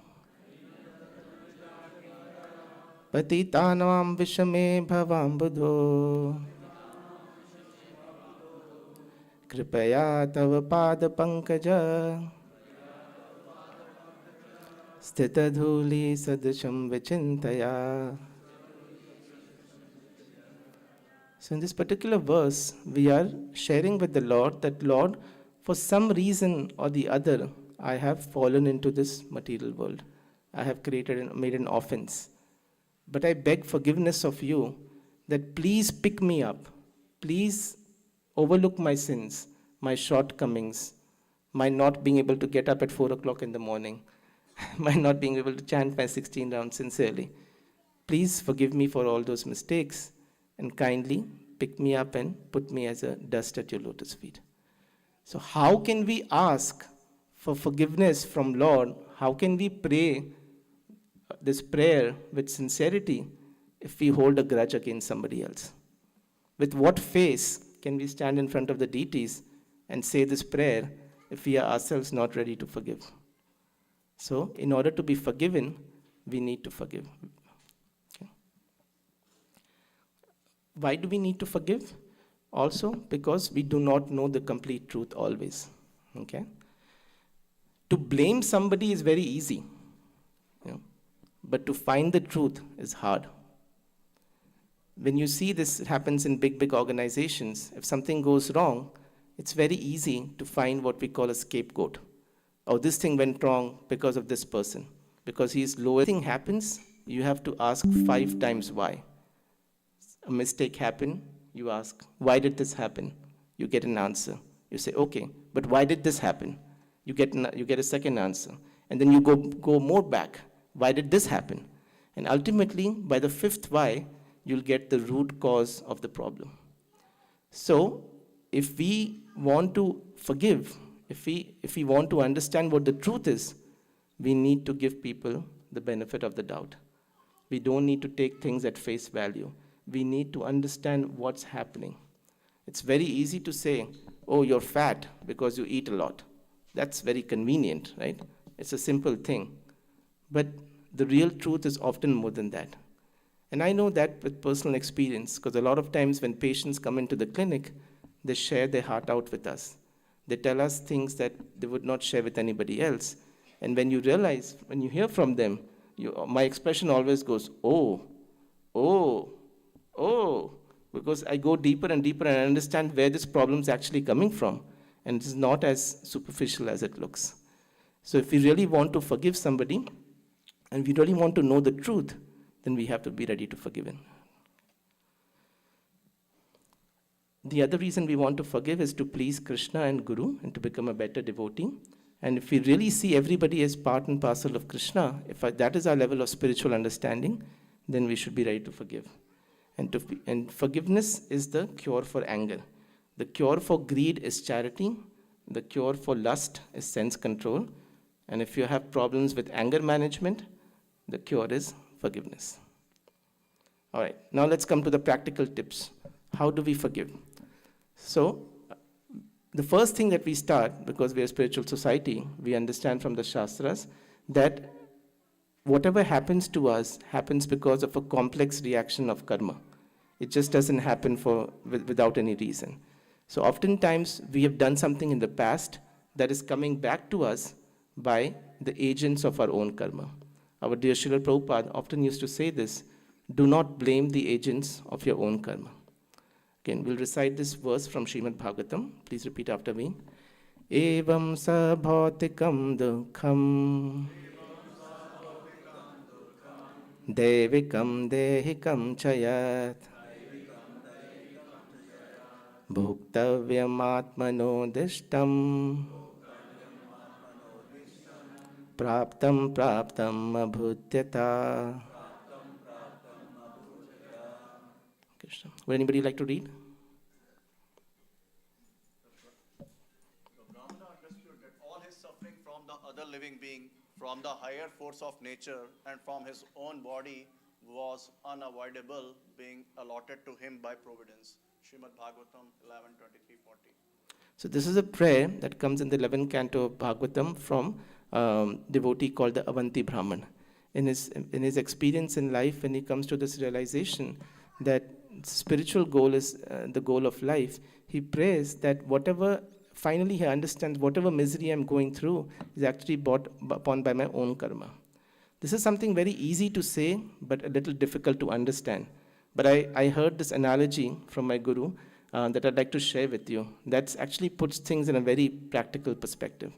Speaker 7: patitanam vishame bhavambudho kripaya tava pada pankaja Stitadhuli sadasham vichintaya. So in this particular verse, we are sharing with the Lord that, Lord, for some reason or the other, I have fallen into this material world. I have made an offense. But I beg forgiveness of you that please pick me up. Please overlook my sins, my shortcomings, my not being able to get up at 4 o'clock in the morning, my not being able to chant my 16 rounds sincerely. Please forgive me for all those mistakes and kindly pick me up and put me as a dust at your lotus feet. So how can we ask for forgiveness from Lord? How can we pray this prayer with sincerity if we hold a grudge against somebody else? With what face can we stand in front of the deities and say this prayer if we are ourselves not ready to forgive? So, in order to be forgiven, we need to forgive. Okay. Why do we need to forgive? Also, because we do not know the complete truth always. okay? To blame somebody is very easy, you know, but to find the truth is hard. When you see this happens in big, big organizations, if something goes wrong, it's very easy to find what we call a scapegoat. Oh, this thing went wrong because of this person. Because he's lower. Thing happens, you have to ask 5 times why. A mistake happened, you ask, why did this happen? You get an answer. You say, okay, but why did this happen? You get a second answer. And then you go more back. Why did this happen? And ultimately, by the 5th why, you'll get the root cause of the problem. So, if we want to forgive, if we want to understand what the truth is, we need to give people the benefit of the doubt. We don't need to take things at face value. We need to understand what's happening. It's very easy to say, oh, you're fat because you eat a lot. That's very convenient, right? It's a simple thing. But the real truth is often more than that. And I know that with personal experience, because a lot of times when patients come into the clinic, they share their heart out with us. They tell us things that they would not share with anybody else. And when you realize, when you hear from them, my expression always goes, oh, because I go deeper and deeper and I understand where this problem is actually coming from. And it is not as superficial as it looks. So if we really want to forgive somebody, and we really want to know the truth, then we have to be ready to forgive him. The other reason we want to forgive is to please Krishna and Guru and to become a better devotee. And if we really see everybody as part and parcel of Krishna, if that is our level of spiritual understanding, then we should be ready to forgive. And forgiveness is the cure for anger. The cure for greed is charity. The cure for lust is sense control. And if you have problems with anger management, the cure is forgiveness. All right, now let's come to the practical tips. How do we forgive? So, the first thing that we start, because we are a spiritual society, we understand from the Shastras that whatever happens to us happens because of a complex reaction of karma. It just doesn't happen without any reason. So oftentimes we have done something in the past that is coming back to us by the agents of our own karma. Our dear Srila Prabhupada often used to say this, do not blame the agents of your own karma. Again, we'll recite this verse from Srimad Bhagavatam. Please repeat after me. Evam sa bhautikam dukkham devikam dehikam chayat bhuktavyam atmano dishtam praptam abhutyata. Krishna. Would anybody like to read?
Speaker 9: The Brahmana understood that all his suffering from the other living being, from the higher force of nature, and from his own body was unavoidable, being allotted to him by providence. Srimad Bhagavatam 11:23-40.
Speaker 7: So this is a prayer that comes in the 11th canto of Bhagavatam from a devotee called the Avanti Brahman. In his experience in life, when he comes to this realization that spiritual goal is the goal of life, he prays that finally he understands whatever misery I'm going through is actually brought upon by my own karma. This is something very easy to say, but a little difficult to understand. But I heard this analogy from my guru that I'd like to share with you. That actually puts things in a very practical perspective.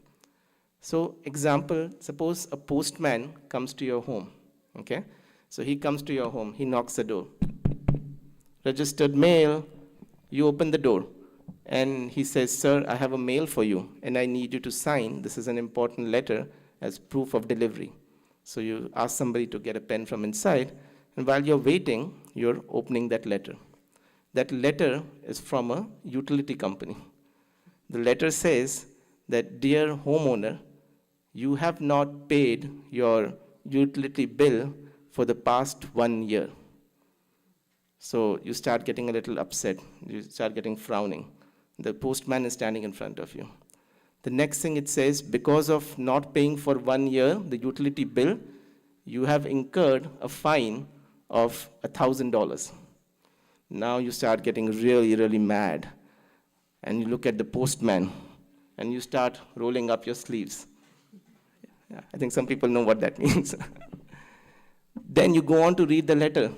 Speaker 7: So, example, suppose a postman comes to your home, okay? So he comes to your home, he knocks the door. Registered mail, you open the door. And he says, sir, I have a mail for you, and I need you to sign. This is an important letter as proof of delivery. So you ask somebody to get a pen from inside, and while you're waiting, you're opening that letter. That letter is from a utility company. The letter says that, dear homeowner, you have not paid your utility bill for the past 1 year. So you start getting a little upset. You start getting frowning. The postman is standing in front of you. The next thing it says, because of not paying for 1 year, the utility bill, you have incurred a fine of $1,000. Now you start getting really, really mad. And you look at the postman. and you start rolling up your sleeves. Yeah, I think some people know what that means. Then you go on to read the letter. It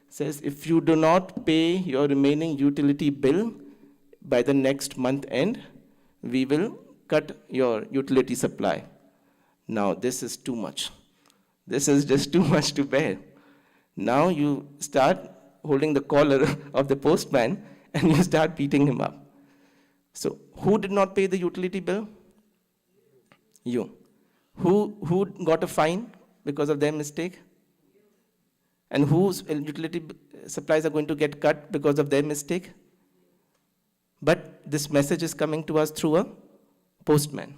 Speaker 7: says, if you do not pay your remaining utility bill by the next month end, we will cut your utility supply. Now, this is too much. This is just too much to bear. Now you start holding the collar of the postman and you start beating him up. So, who did not pay the utility bill? You. Who got a fine because of their mistake? And whose utility supplies are going to get cut because of their mistake? But this message is coming to us through a postman.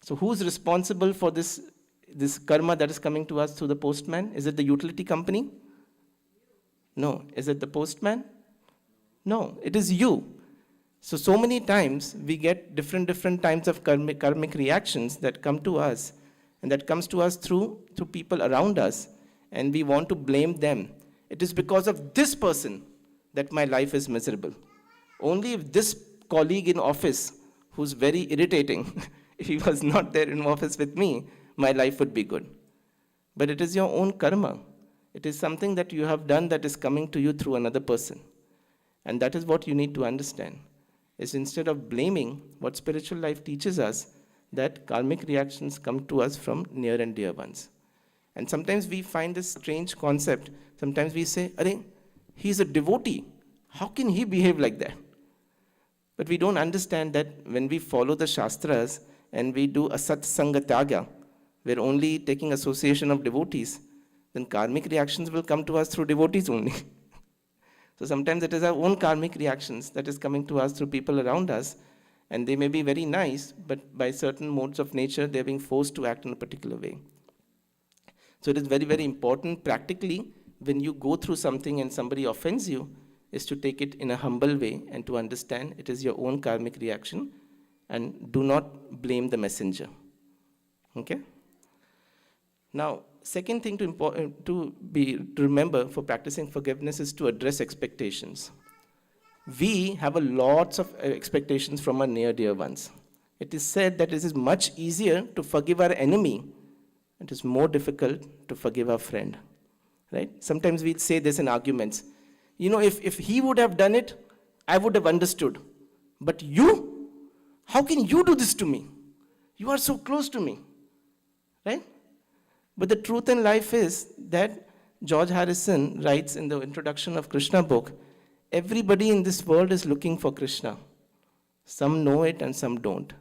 Speaker 7: So who's responsible for this karma that is coming to us through the postman? Is it the utility company? No. Is it the postman? No, it is you. So many times we get different types of karmic reactions that come to us, and that comes to us through people around us, and we want to blame them. It is because of this person that my life is miserable. Only if this colleague in office, who's very irritating, if he was not there in office with me, my life would be good. But it is your own karma. It is something that you have done that is coming to you through another person. And that is what you need to understand. Is instead of blaming, what spiritual life teaches us, that karmic reactions come to us from near and dear ones. And sometimes we find this strange concept. Sometimes we say, Arey, he's a devotee. How can he behave like that? But we don't understand that when we follow the Shastras and we do asat sanga tyaga, we're only taking association of devotees, then karmic reactions will come to us through devotees only. So sometimes it is our own karmic reactions that is coming to us through people around us, and they may be very nice, but by certain modes of nature, they're being forced to act in a particular way. So it is very, very important practically when you go through something and somebody offends you, is to take it in a humble way and to understand it is your own karmic reaction, and do not blame the messenger. Okay? Now, second thing to remember for practicing forgiveness is to address expectations. We have a lots of expectations from our near dear ones. It is said that it is much easier to forgive our enemy. It is more difficult to forgive our friend. Right? Sometimes we say this in arguments. You know, if he would have done it, I would have understood. But you? How can you do this to me? You are so close to me. Right? But the truth in life is that George Harrison writes in the introduction of Krishna book, everybody in this world is looking for Krishna. Some know it and some don't.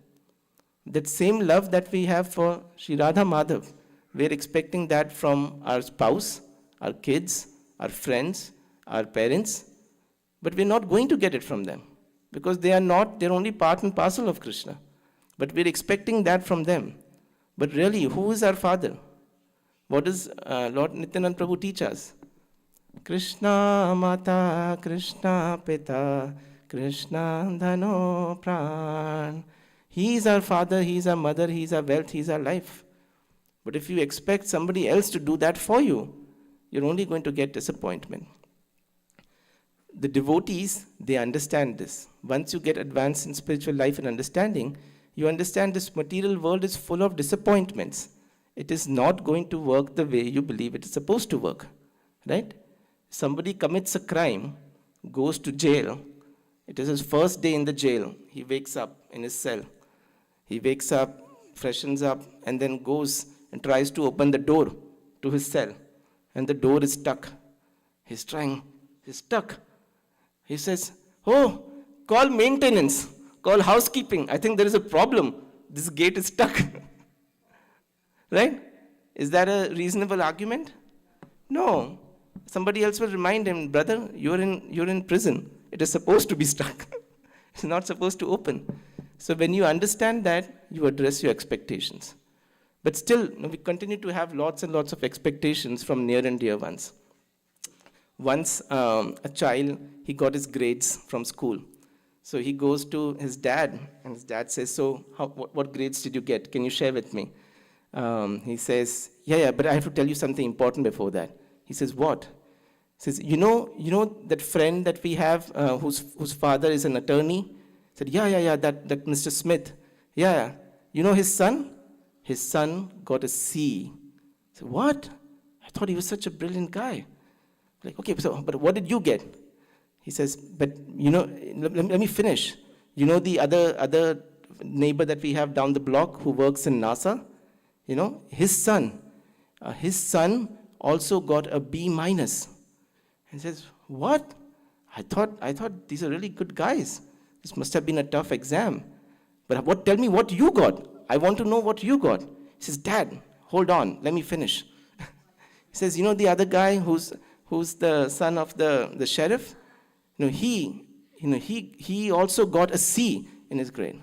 Speaker 7: That same love that we have for Sri Radha Madhav, we're expecting that from our spouse, our kids, our friends, our parents, but we're not going to get it from them because they're only part and parcel of Krishna. But we're expecting that from them. But really, who is our father? What does Lord Nityanand Prabhu teach us? Krishna Mata, Krishna Pita, Krishna Dhano Pran. He is our father, he is our mother, he is our wealth, he is our life. But if you expect somebody else to do that for you, you're only going to get disappointment. The devotees, they understand this. Once you get advanced in spiritual life and understanding, you understand this material world is full of disappointments. It is not going to work the way you believe it is supposed to work, right? Somebody commits a crime, goes to jail. It is his first day in the jail. He wakes up in his cell. He wakes up, freshens up, and then goes and tries to open the door to his cell. And the door is stuck. He's stuck. He says, oh, call maintenance, call housekeeping. I think there is a problem. This gate is stuck. Right? Is that a reasonable argument? No. Somebody else will remind him, brother, you're in prison. It is supposed to be stuck. It's not supposed to open. So when you understand that, you address your expectations. But still, we continue to have lots and lots of expectations from near and dear ones. Once a child, he got his grades from school. So he goes to his dad, and his dad says, so what grades did you get? Can you share with me? He says, yeah, but I have to tell you something important before that. He says, what? He says, you know that friend that we have whose father is an attorney? He said, yeah, that Mr. Smith. Yeah, you know his son? His son got a C. I said, what? I thought he was such a brilliant guy. Like, okay, so, but what did you get? He says, but you know, let me finish. You know the other neighbor that we have down the block who works in NASA? You know, his son also got a B minus. And says, what? I thought these are really good guys. This must have been a tough exam. But tell me what you got. I want to know what you got. He says, Dad, hold on, let me finish. He says, you know the other guy who's the son of the sheriff? He also got a C in his grade.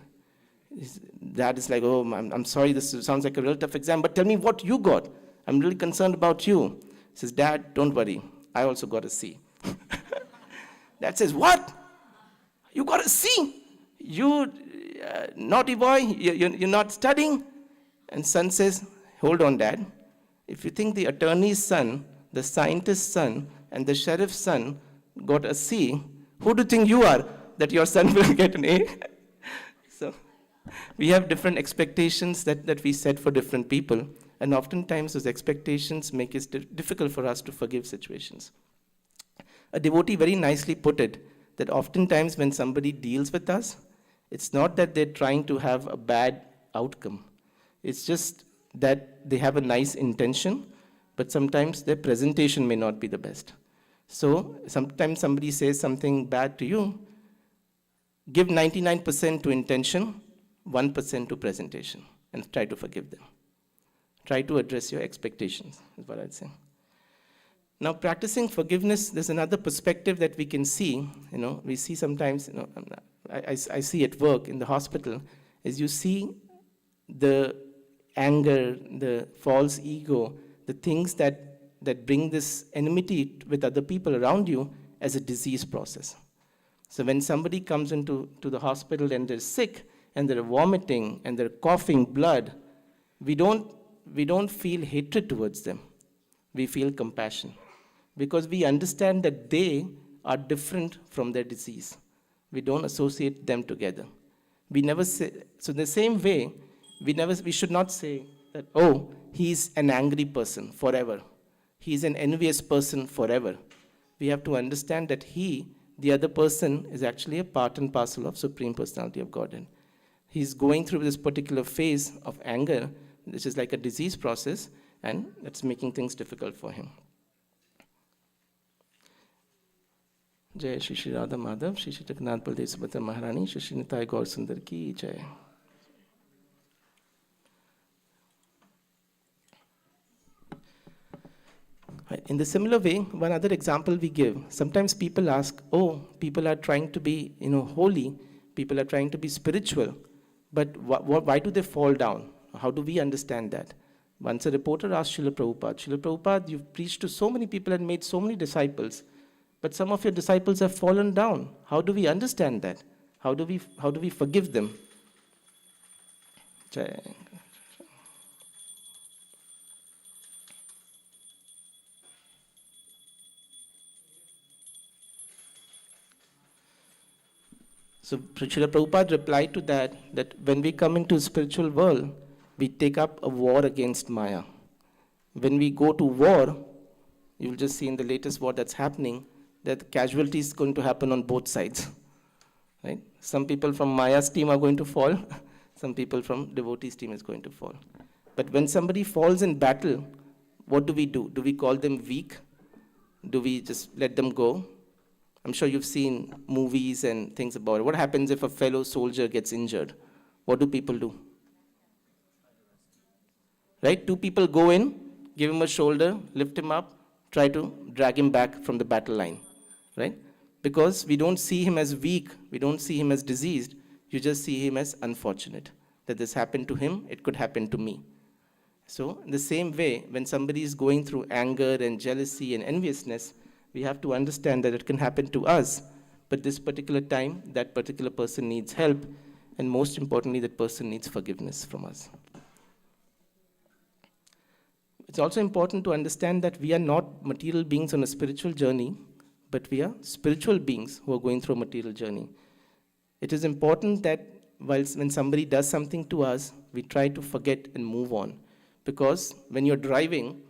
Speaker 7: His dad is like, oh, I'm sorry, this sounds like a real tough exam, but tell me what you got. I'm really concerned about you. He says, Dad, don't worry, I also got a C. Dad says, what? You got a C? You naughty boy, you're not studying? And son says, hold on, Dad. If you think the attorney's son, the scientist's son, and the sheriff's son got a C, who do you think you are that your son will get an A? So we have different expectations that we set for different people, and oftentimes those expectations make it difficult for us to forgive situations. A devotee very nicely put it, that oftentimes when somebody deals with us, it's not that they're trying to have a bad outcome. It's just that they have a nice intention, but sometimes their presentation may not be the best. So sometimes somebody says something bad to you, give 99% to intention, 1% to presentation, and try to forgive them. Try to address your expectations, is what I'd say. Now, practicing forgiveness, there's another perspective that we can see. We see sometimes, I see at work in the hospital, is you see the anger, the false ego, the things that bring this enmity with other people around you as a disease process. So when somebody comes into the hospital and they're sick and they're vomiting and they're coughing blood, we don't feel hatred towards them. We feel compassion, because we understand that they are different from their disease. We don't associate them together. We never say, so in the same way, we should not say that, oh, he's an angry person forever. He's an envious person forever. We have to understand that the other person, is actually a part and parcel of Supreme Personality of Godhead. He's going through this particular phase of anger, which is like a disease process, and that's making things difficult for him. Jai Shri Shri Radha Madhav, Shri Shri Jagannath Baldev Subhadra Maharani, Shri Shri Nitai Gaur Sundar Ki Jai. In the similar way, one other example we give, sometimes people ask, oh, people are trying to be holy, people are trying to be spiritual, but why do they fall down? How do we understand that? Once a reporter asked Srila Prabhupada, you've preached to so many people and made so many disciples, but some of your disciples have fallen down. How do we understand that? How do we forgive them? Jai. So Srila Prabhupada replied to that when we come into spiritual world, we take up a war against Maya. When we go to war, you'll just see in the latest war that's happening, that casualties going to happen on both sides. Right? Some people from Maya's team are going to fall, some people from devotees' team is going to fall. But when somebody falls in battle, what do? Do we call them weak? Do we just let them go? I'm sure you've seen movies and things about it. What happens if a fellow soldier gets injured? What do people do? Right? Two people go in, give him a shoulder, lift him up, try to drag him back from the battle line. Right? Because we don't see him as weak, we don't see him as diseased, you just see him as unfortunate. That this happened to him, it could happen to me. So, in the same way, when somebody is going through anger and jealousy and enviousness, we have to understand that it can happen to us, but this particular time, that particular person needs help, and most importantly, that person needs forgiveness from us. It's also important to understand that we are not material beings on a spiritual journey, but we are spiritual beings who are going through a material journey. It is important that when somebody does something to us, we try to forget and move on. Because when you're driving,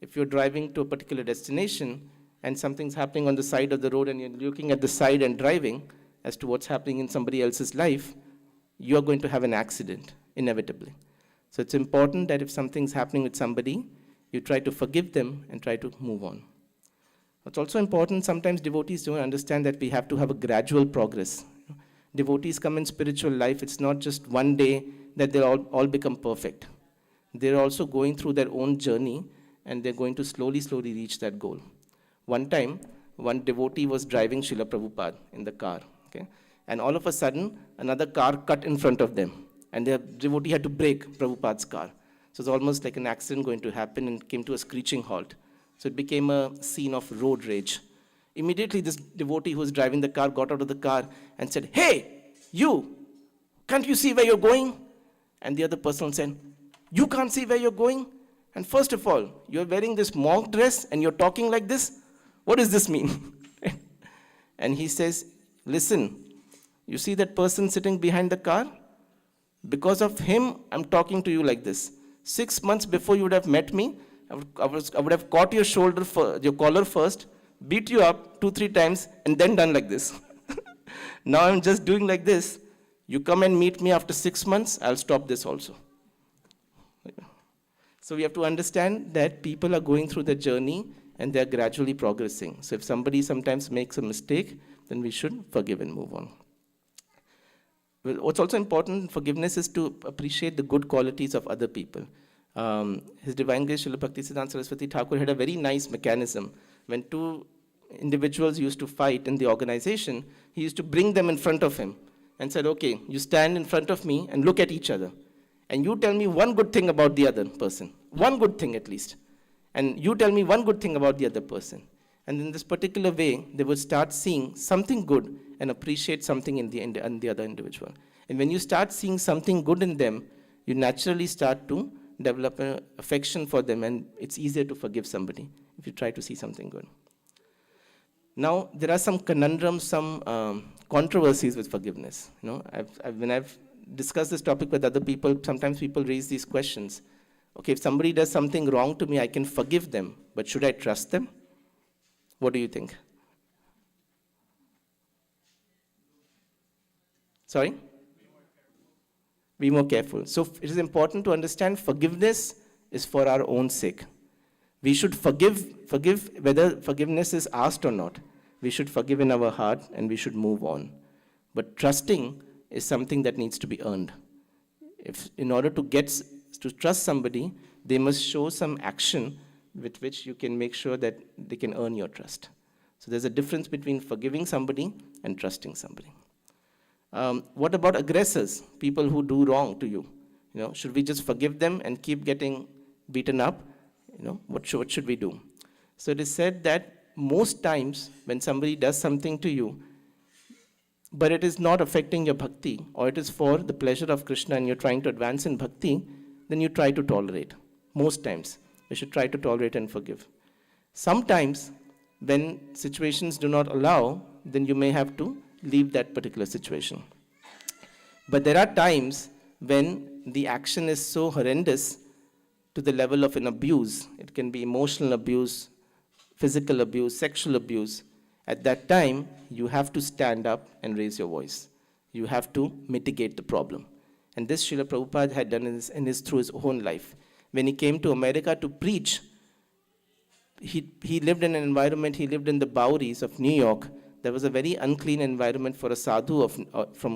Speaker 7: if you're driving to a particular destination and something's happening on the side of the road and you're looking at the side and driving as to what's happening in somebody else's life, you're going to have an accident, inevitably. So it's important that if something's happening with somebody, you try to forgive them and try to move on. It's also important, sometimes devotees don't understand that we have to have a gradual progress. Devotees come in spiritual life, it's not just one day that they'll all become perfect. They're also going through their own journey and they're going to slowly reach that goal. One time, one devotee was driving Srila Prabhupada in the car, okay? And all of a sudden, another car cut in front of them. And the devotee had to brake Prabhupada's car. So it's almost like an accident going to happen and came to a screeching halt. So it became a scene of road rage. Immediately, this devotee who was driving the car got out of the car and said, "Hey, you, can't you see where you're going?" And the other person said, "You can't see where you're going? And first of all, you're wearing this monk dress and you're talking like this? What does this mean?" And he says, "Listen, you see that person sitting behind the car? Because of him, I'm talking to you like this. 6 months before you would have met me, I would have caught your your collar first, beat you up 2-3 times, and then done like this. Now I'm just doing like this. You come and meet me after 6 months, I'll stop this also." So we have to understand that people are going through their journey and they're gradually progressing. So if somebody sometimes makes a mistake, then we should forgive and move on. Well, what's also important in forgiveness is to appreciate the good qualities of other people. His Divine Grace Srila Bhaktisiddhanta Saraswati Thakur had a very nice mechanism. When two individuals used to fight in the organization, he used to bring them in front of him and said, "Okay, you stand in front of me and look at each other. And you tell me one good thing about the other person. One good thing at least. And you tell me one good thing about the other person." And in this particular way, they would start seeing something good and appreciate something in the other individual. And when you start seeing something good in them, you naturally start to develop an affection for them, and it's easier to forgive somebody if you try to see something good. Now, there are some conundrums, some controversies with forgiveness. When I've discussed this topic with other people, sometimes people raise these questions. Okay, if somebody does something wrong to me, I can forgive them, but should I trust them? What do you think? Sorry? Be more careful. So it is important to understand forgiveness is for our own sake. We should forgive whether forgiveness is asked or not. We should forgive in our heart and we should move on. But trusting is something that needs to be earned. If in order to trust somebody, they must show some action with which you can make sure that they can earn your trust. So there's a difference between forgiving somebody and trusting somebody. What about aggressors, people who do wrong to you? Should we just forgive them and keep getting beaten up? What should we do? So it is said that most times when somebody does something to you, but it is not affecting your bhakti, or it is for the pleasure of Krishna and you're trying to advance in bhakti, then you try to tolerate. Most times, we should try to tolerate and forgive. Sometimes, when situations do not allow, then you may have to leave that particular situation. But there are times when the action is so horrendous to the level of an abuse. It can be emotional abuse, physical abuse, sexual abuse. At that time, you have to stand up and raise your voice. You have to mitigate the problem. And this Srila Prabhupada had done through his own life. When he came to America to preach, he lived in an environment, he lived in the Boweries of New York. There was a very unclean environment for a sadhu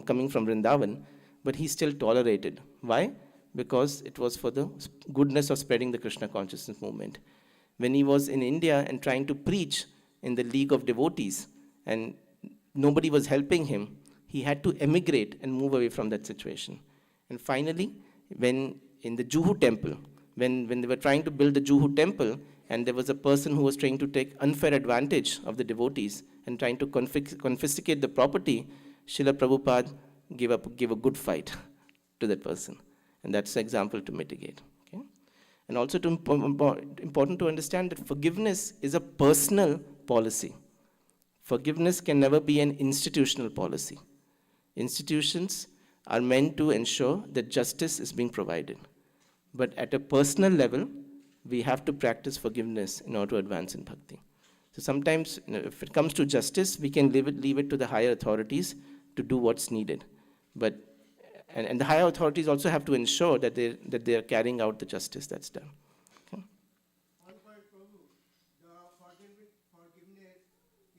Speaker 7: coming from Vrindavan, but he still tolerated. Why? Because it was for the goodness of spreading the Krishna consciousness movement. When he was in India and trying to preach in the League of Devotees, and nobody was helping him, he had to emigrate and move away from that situation. And finally, when in the Juhu temple, when they were trying to build the Juhu temple, and there was a person who was trying to take unfair advantage of the devotees and trying to confiscate the property, Srila Prabhupada gave a good fight to that person. And that's an example to mitigate. Okay? And also important to understand that forgiveness is a personal policy. Forgiveness can never be an institutional policy. Institutions are meant to ensure that justice is being provided. But at a personal level, we have to practice forgiveness in order to advance in bhakti. So sometimes, if it comes to justice, we can leave it to the higher authorities to do what's needed. But and the higher authorities also have to ensure that they are carrying out the justice that's done. Okay?
Speaker 10: One point, Prabhu, the forgiveness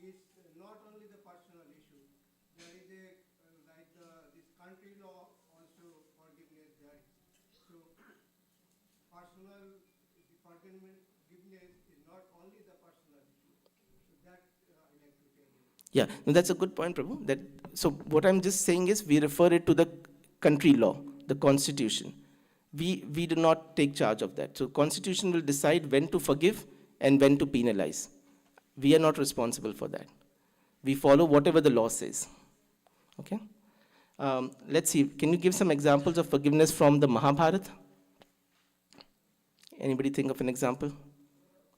Speaker 10: is not only the personal issue. There is this country law also forgiveness there. So the forgiveness is not only the personal issue. So that I like to tell you.
Speaker 7: Yeah, no, that's a good point, Prabhu. So what I'm just saying is we refer it to the country law, the constitution. We do not take charge of that. So constitution will decide when to forgive and when to penalize. We are not responsible for that. We follow whatever the law says. Okay? Let's see, can you give some examples of forgiveness from the Mahabharata? Anybody think of an example?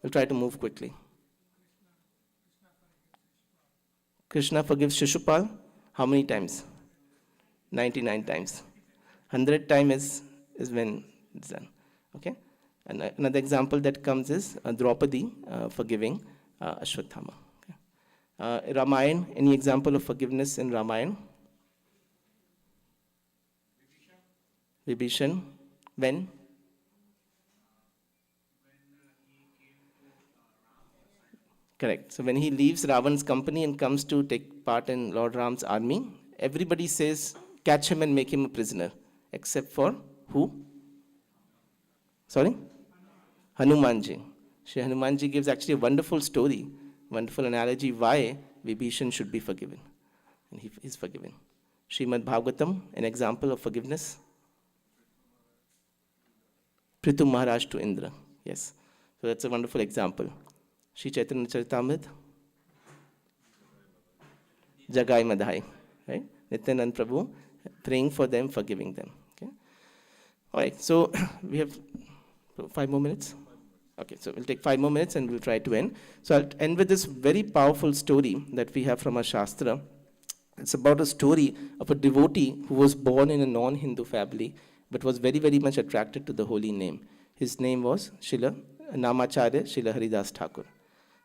Speaker 7: We'll try to move quickly. Krishna forgives Shishupal. How many times? 99 times. 100 times is when it's done. Okay? And another example that comes is Draupadi forgiving Ashwatthama. Okay? Ramayana, any example of forgiveness in Ramayana? Vibhishan. When? Correct. So when he leaves Ravan's company and comes to take part in Lord Ram's army, everybody says, catch him and make him a prisoner. Except for who? Sorry? Hanumanji. Shri Hanumanji gives actually a wonderful story, wonderful analogy why Vibhishan should be forgiven. And he is forgiven. Srimad Bhagavatam, an example of forgiveness. Prithu Maharaj to Indra. Yes. So that's a wonderful example. Shri Chaitanya Charitamrita. Jagai Madhai. Right? Nityanand Prabhu praying for them, forgiving them. Okay? All right. So we have 5 more minutes. Okay, so we'll take 5 more minutes and we'll try to end. So I'll end with this very powerful story that we have from our Shastra. It's about a story of a devotee who was born in a non-Hindu family but was very, very much attracted to the holy name. His name was Namacharya Srila Haridas Thakur.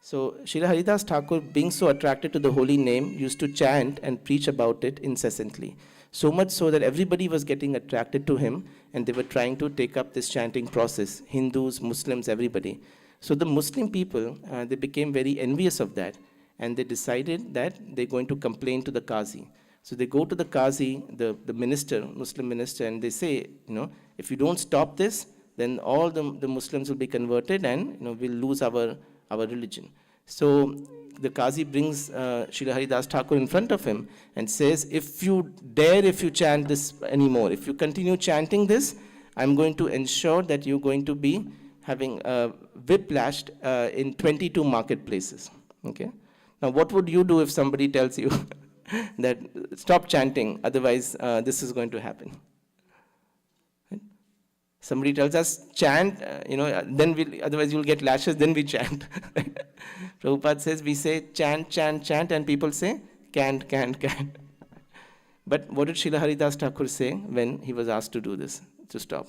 Speaker 7: So Srila Haridas Thakur, being so attracted to the holy name, used to chant and preach about it incessantly. So much so that everybody was getting attracted to him and they were trying to take up this chanting process. Hindus, Muslims, everybody. So the Muslim people, they became very envious of that and they decided that they're going to complain to the Qazi. So they go to the Qazi, the minister, Muslim minister, and they say, if you don't stop this, then all the Muslims will be converted and we'll lose our religion. So the Qazi brings Srila Haridas Thakur in front of him and says, if you chant this anymore, if you continue chanting this, I'm going to ensure that you're going to be having whiplashed in 22 marketplaces. Okay? Now what would you do if somebody tells you that stop chanting, otherwise this is going to happen? Somebody tells us, chant, then otherwise you'll get lashes, then we chant. Prabhupada says, we say chant, chant, chant, and people say, can't. But what did Srila Haridas Thakur say when he was asked to do this, to stop?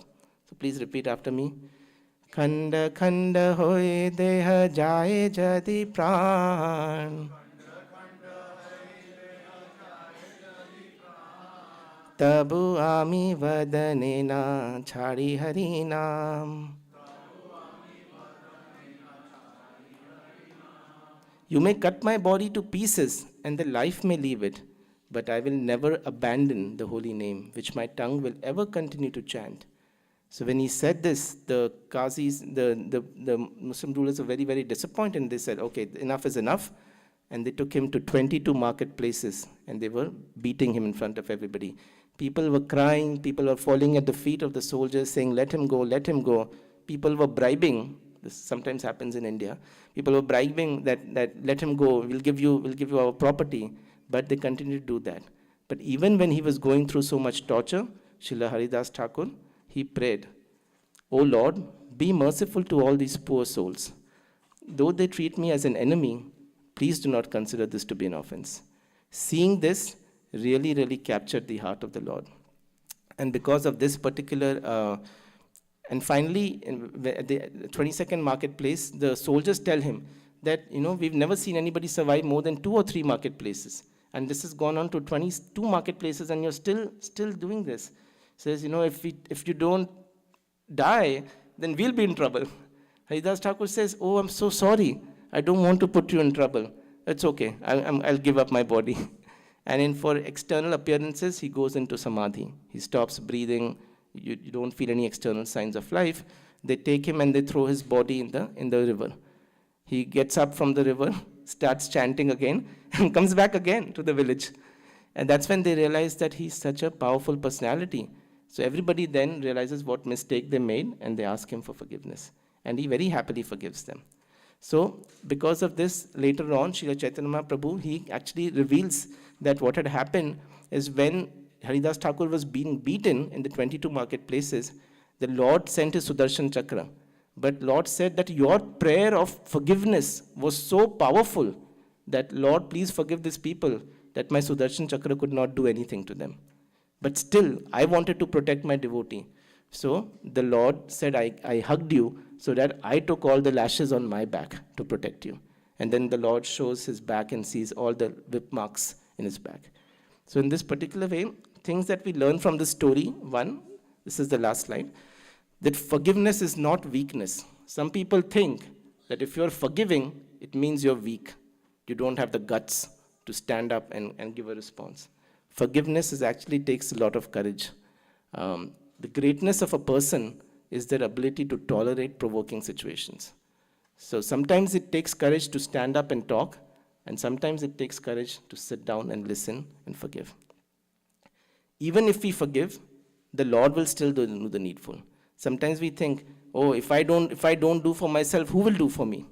Speaker 7: So please repeat after me. Khanda khanda hoye deha jaye jadi pran. Tabu ami vadane na chhadi hari naam. You may cut my body to pieces and the life may leave it, but I will never abandon the holy name, which my tongue will ever continue to chant. So when he said this, the Qazis, the Muslim rulers were very, very disappointed. And they said, okay, enough is enough. And they took him to 22 marketplaces and they were beating him in front of everybody. People were crying, people were falling at the feet of the soldiers saying, let him go, let him go. People were bribing, this sometimes happens in India, people were bribing that let him go, we'll give you our property, but they continued to do that. But even when he was going through so much torture, Srila Haridas Thakur, he prayed, O Lord, be merciful to all these poor souls. Though they treat me as an enemy, please do not consider this to be an offense. Seeing this really, really captured the heart of the Lord. And because of this particular, and finally, at the 22nd marketplace, the soldiers tell him that, we've never seen anybody survive more than 2 or 3 marketplaces. And this has gone on to 22 marketplaces, and you're still doing this. Says, if you don't die, then we'll be in trouble. Haridas Thakur says, oh, I'm so sorry. I don't want to put you in trouble. It's okay. I'll give up my body. And for external appearances, he goes into samadhi. He stops breathing. You don't feel any external signs of life. They take him and they throw his body in the river. He gets up from the river, starts chanting again, and comes back again to the village. And that's when they realize that he's such a powerful personality. So everybody then realizes what mistake they made, and they ask him for forgiveness. And he very happily forgives them. So because of this, later on, Srila Chaitanya Mahaprabhu, he actually reveals that what had happened is when Haridas Thakur was being beaten in the 22 marketplaces, the Lord sent his Sudarshan Chakra. But Lord said that your prayer of forgiveness was so powerful that, Lord, please forgive these people, that my Sudarshan Chakra could not do anything to them. But still, I wanted to protect my devotee. So the Lord said, I hugged you so that I took all the lashes on my back to protect you. And then the Lord shows his back and sees all the whip marks in his back. So in this particular way, things that we learn from this story, one, this is the last slide, that forgiveness is not weakness. Some people think that if you're forgiving, it means you're weak. You don't have the guts to stand up and give a response. Forgiveness actually takes a lot of courage. The greatness of a person is their ability to tolerate provoking situations. So sometimes it takes courage to stand up and talk, and sometimes it takes courage to sit down and listen and forgive. Even if we forgive, the Lord will still do the needful. Sometimes we think, oh, if I don't do for myself, who will do for me?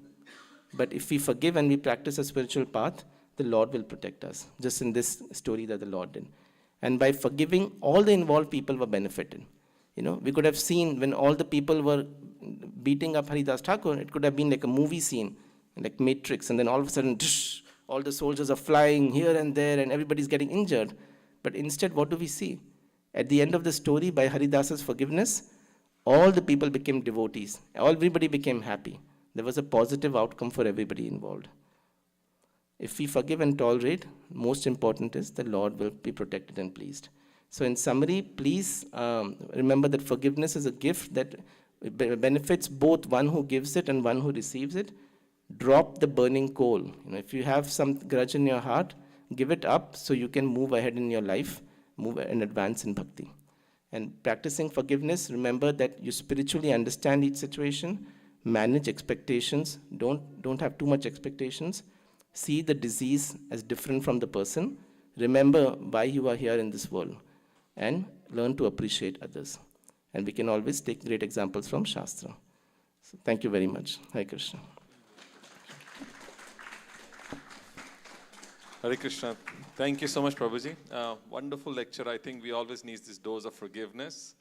Speaker 7: But if we forgive and we practice a spiritual path, the Lord will protect us, just in this story that the Lord did. And by forgiving, all the involved people were benefited. We could have seen when all the people were beating up Haridas Thakur, it could have been like a movie scene, like Matrix, and then all of a sudden, all the soldiers are flying here and there, and everybody's getting injured. But instead, what do we see? At the end of the story, by Haridas's forgiveness, all the people became devotees. Everybody became happy. There was a positive outcome for everybody involved. If we forgive and tolerate, most important is the Lord will be protected and pleased. So in summary, please remember that forgiveness is a gift that benefits both one who gives it and one who receives it. Drop the burning coal. If you have some grudge in your heart, give it up so you can move ahead in your life, move and advance in bhakti. And practicing forgiveness, remember that you spiritually understand each situation, manage expectations, don't have too much expectations, see the disease as different from the person, remember why you are here in this world, and learn to appreciate others. And we can always take great examples from Shastra. So thank you very much. Hare Krishna.
Speaker 3: Hare Krishna. Thank you so much, Prabhuji. Wonderful lecture. I think we always need this dose of forgiveness.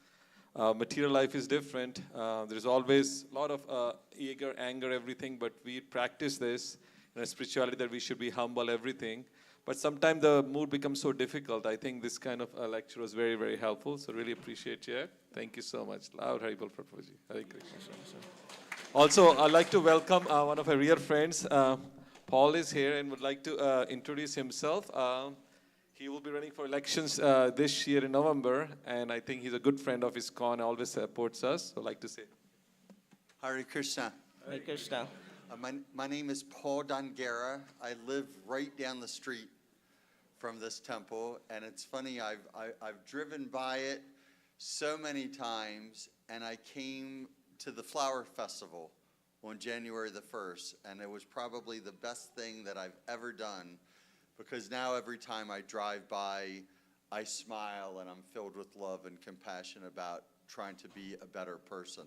Speaker 3: Material life is different. There's always a lot of eager, anger, everything, but we practice this in a spirituality that we should be humble, everything. But sometimes the mood becomes so difficult. I think this kind of lecture was very, very helpful. So really appreciate you. Thank you so much. Loud Haribol Prabhuji. Hare Krishna. Also, I'd like to welcome one of our real friends. Paul is here and would like to introduce himself. He will be running for elections this year in November, and I think he's a good friend of ISKCON, always supports us. So I'd like to say.
Speaker 11: Hare Krishna.
Speaker 7: Hare Krishna.
Speaker 11: My name is Paul Dangera. I live right down the street from this temple, and it's funny, I've driven by it so many times, and I came to the Flower Festival on January the 1st, and it was probably the best thing that I've ever done, because now every time I drive by, I smile and I'm filled with love and compassion about trying to be a better person.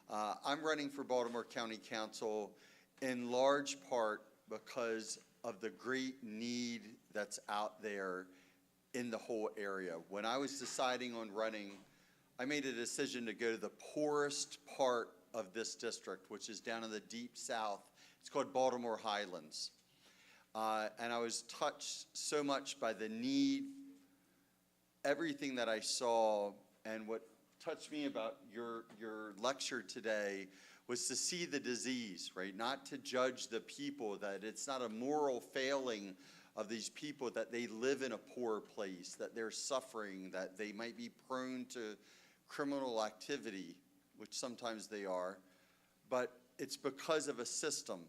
Speaker 11: I'm running for Baltimore County Council in large part because of the great need that's out there in the whole area. When I was deciding on running, I made a decision to go to the poorest part of this district, which is down in the deep south. It's called Baltimore Highlands. And I was touched so much by the need. Everything that I saw And what touched me about your lecture today was to see the disease, right? Not to judge the people, that it's not a moral failing of these people, that they live in a poor place, that they're suffering, that they might be prone to criminal activity, which sometimes they are, but it's because of a system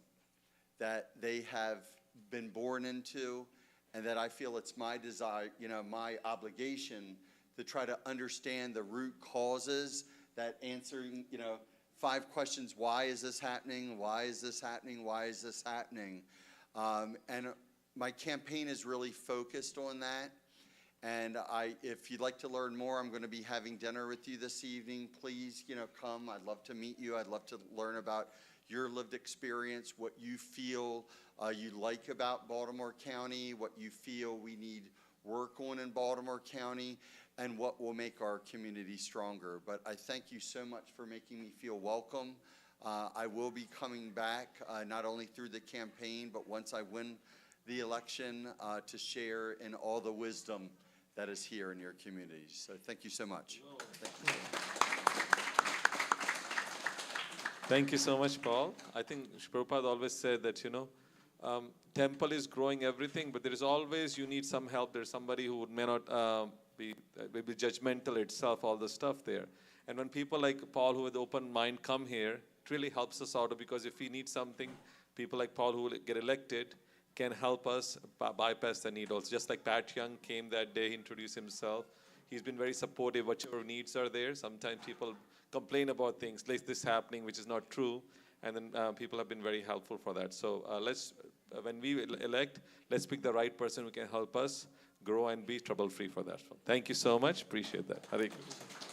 Speaker 11: that they have been born into, and that I feel it's my desire, my obligation to try to understand the root causes, that answering, 5 questions: why is this happening? Why is this happening? Why is this happening? And my campaign is really focused on that. And if you'd like to learn more, I'm going to be having dinner with you this evening. Please, come. I'd love to meet you. I'd love to learn about your lived experience, what you feel you like about Baltimore County, what you feel we need work on in Baltimore County, and what will make our community stronger. But I thank you so much for making me feel welcome. I will be coming back, not only through the campaign, but once I win the election, to share in all the wisdom that is here in your communities. So thank you so much. Thank you.
Speaker 3: Thank you so much, Paul. I think Prabhupada always said that, temple is growing everything, but there is always, you need some help. There's somebody who may not be judgmental itself, all the stuff there. And when people like Paul, who with open mind, come here, it really helps us out, because if we need something, people like Paul who will get elected can help us bypass the need also. Just like Pat Young came that day, he introduced himself. He's been very supportive, whichever needs are there. Sometimes people complain about things, like this happening, which is not true. And then people have been very helpful for that. So when we elect, let's pick the right person who can help us grow and be trouble-free for that. Thank you so much. Appreciate that. Hare Krishna.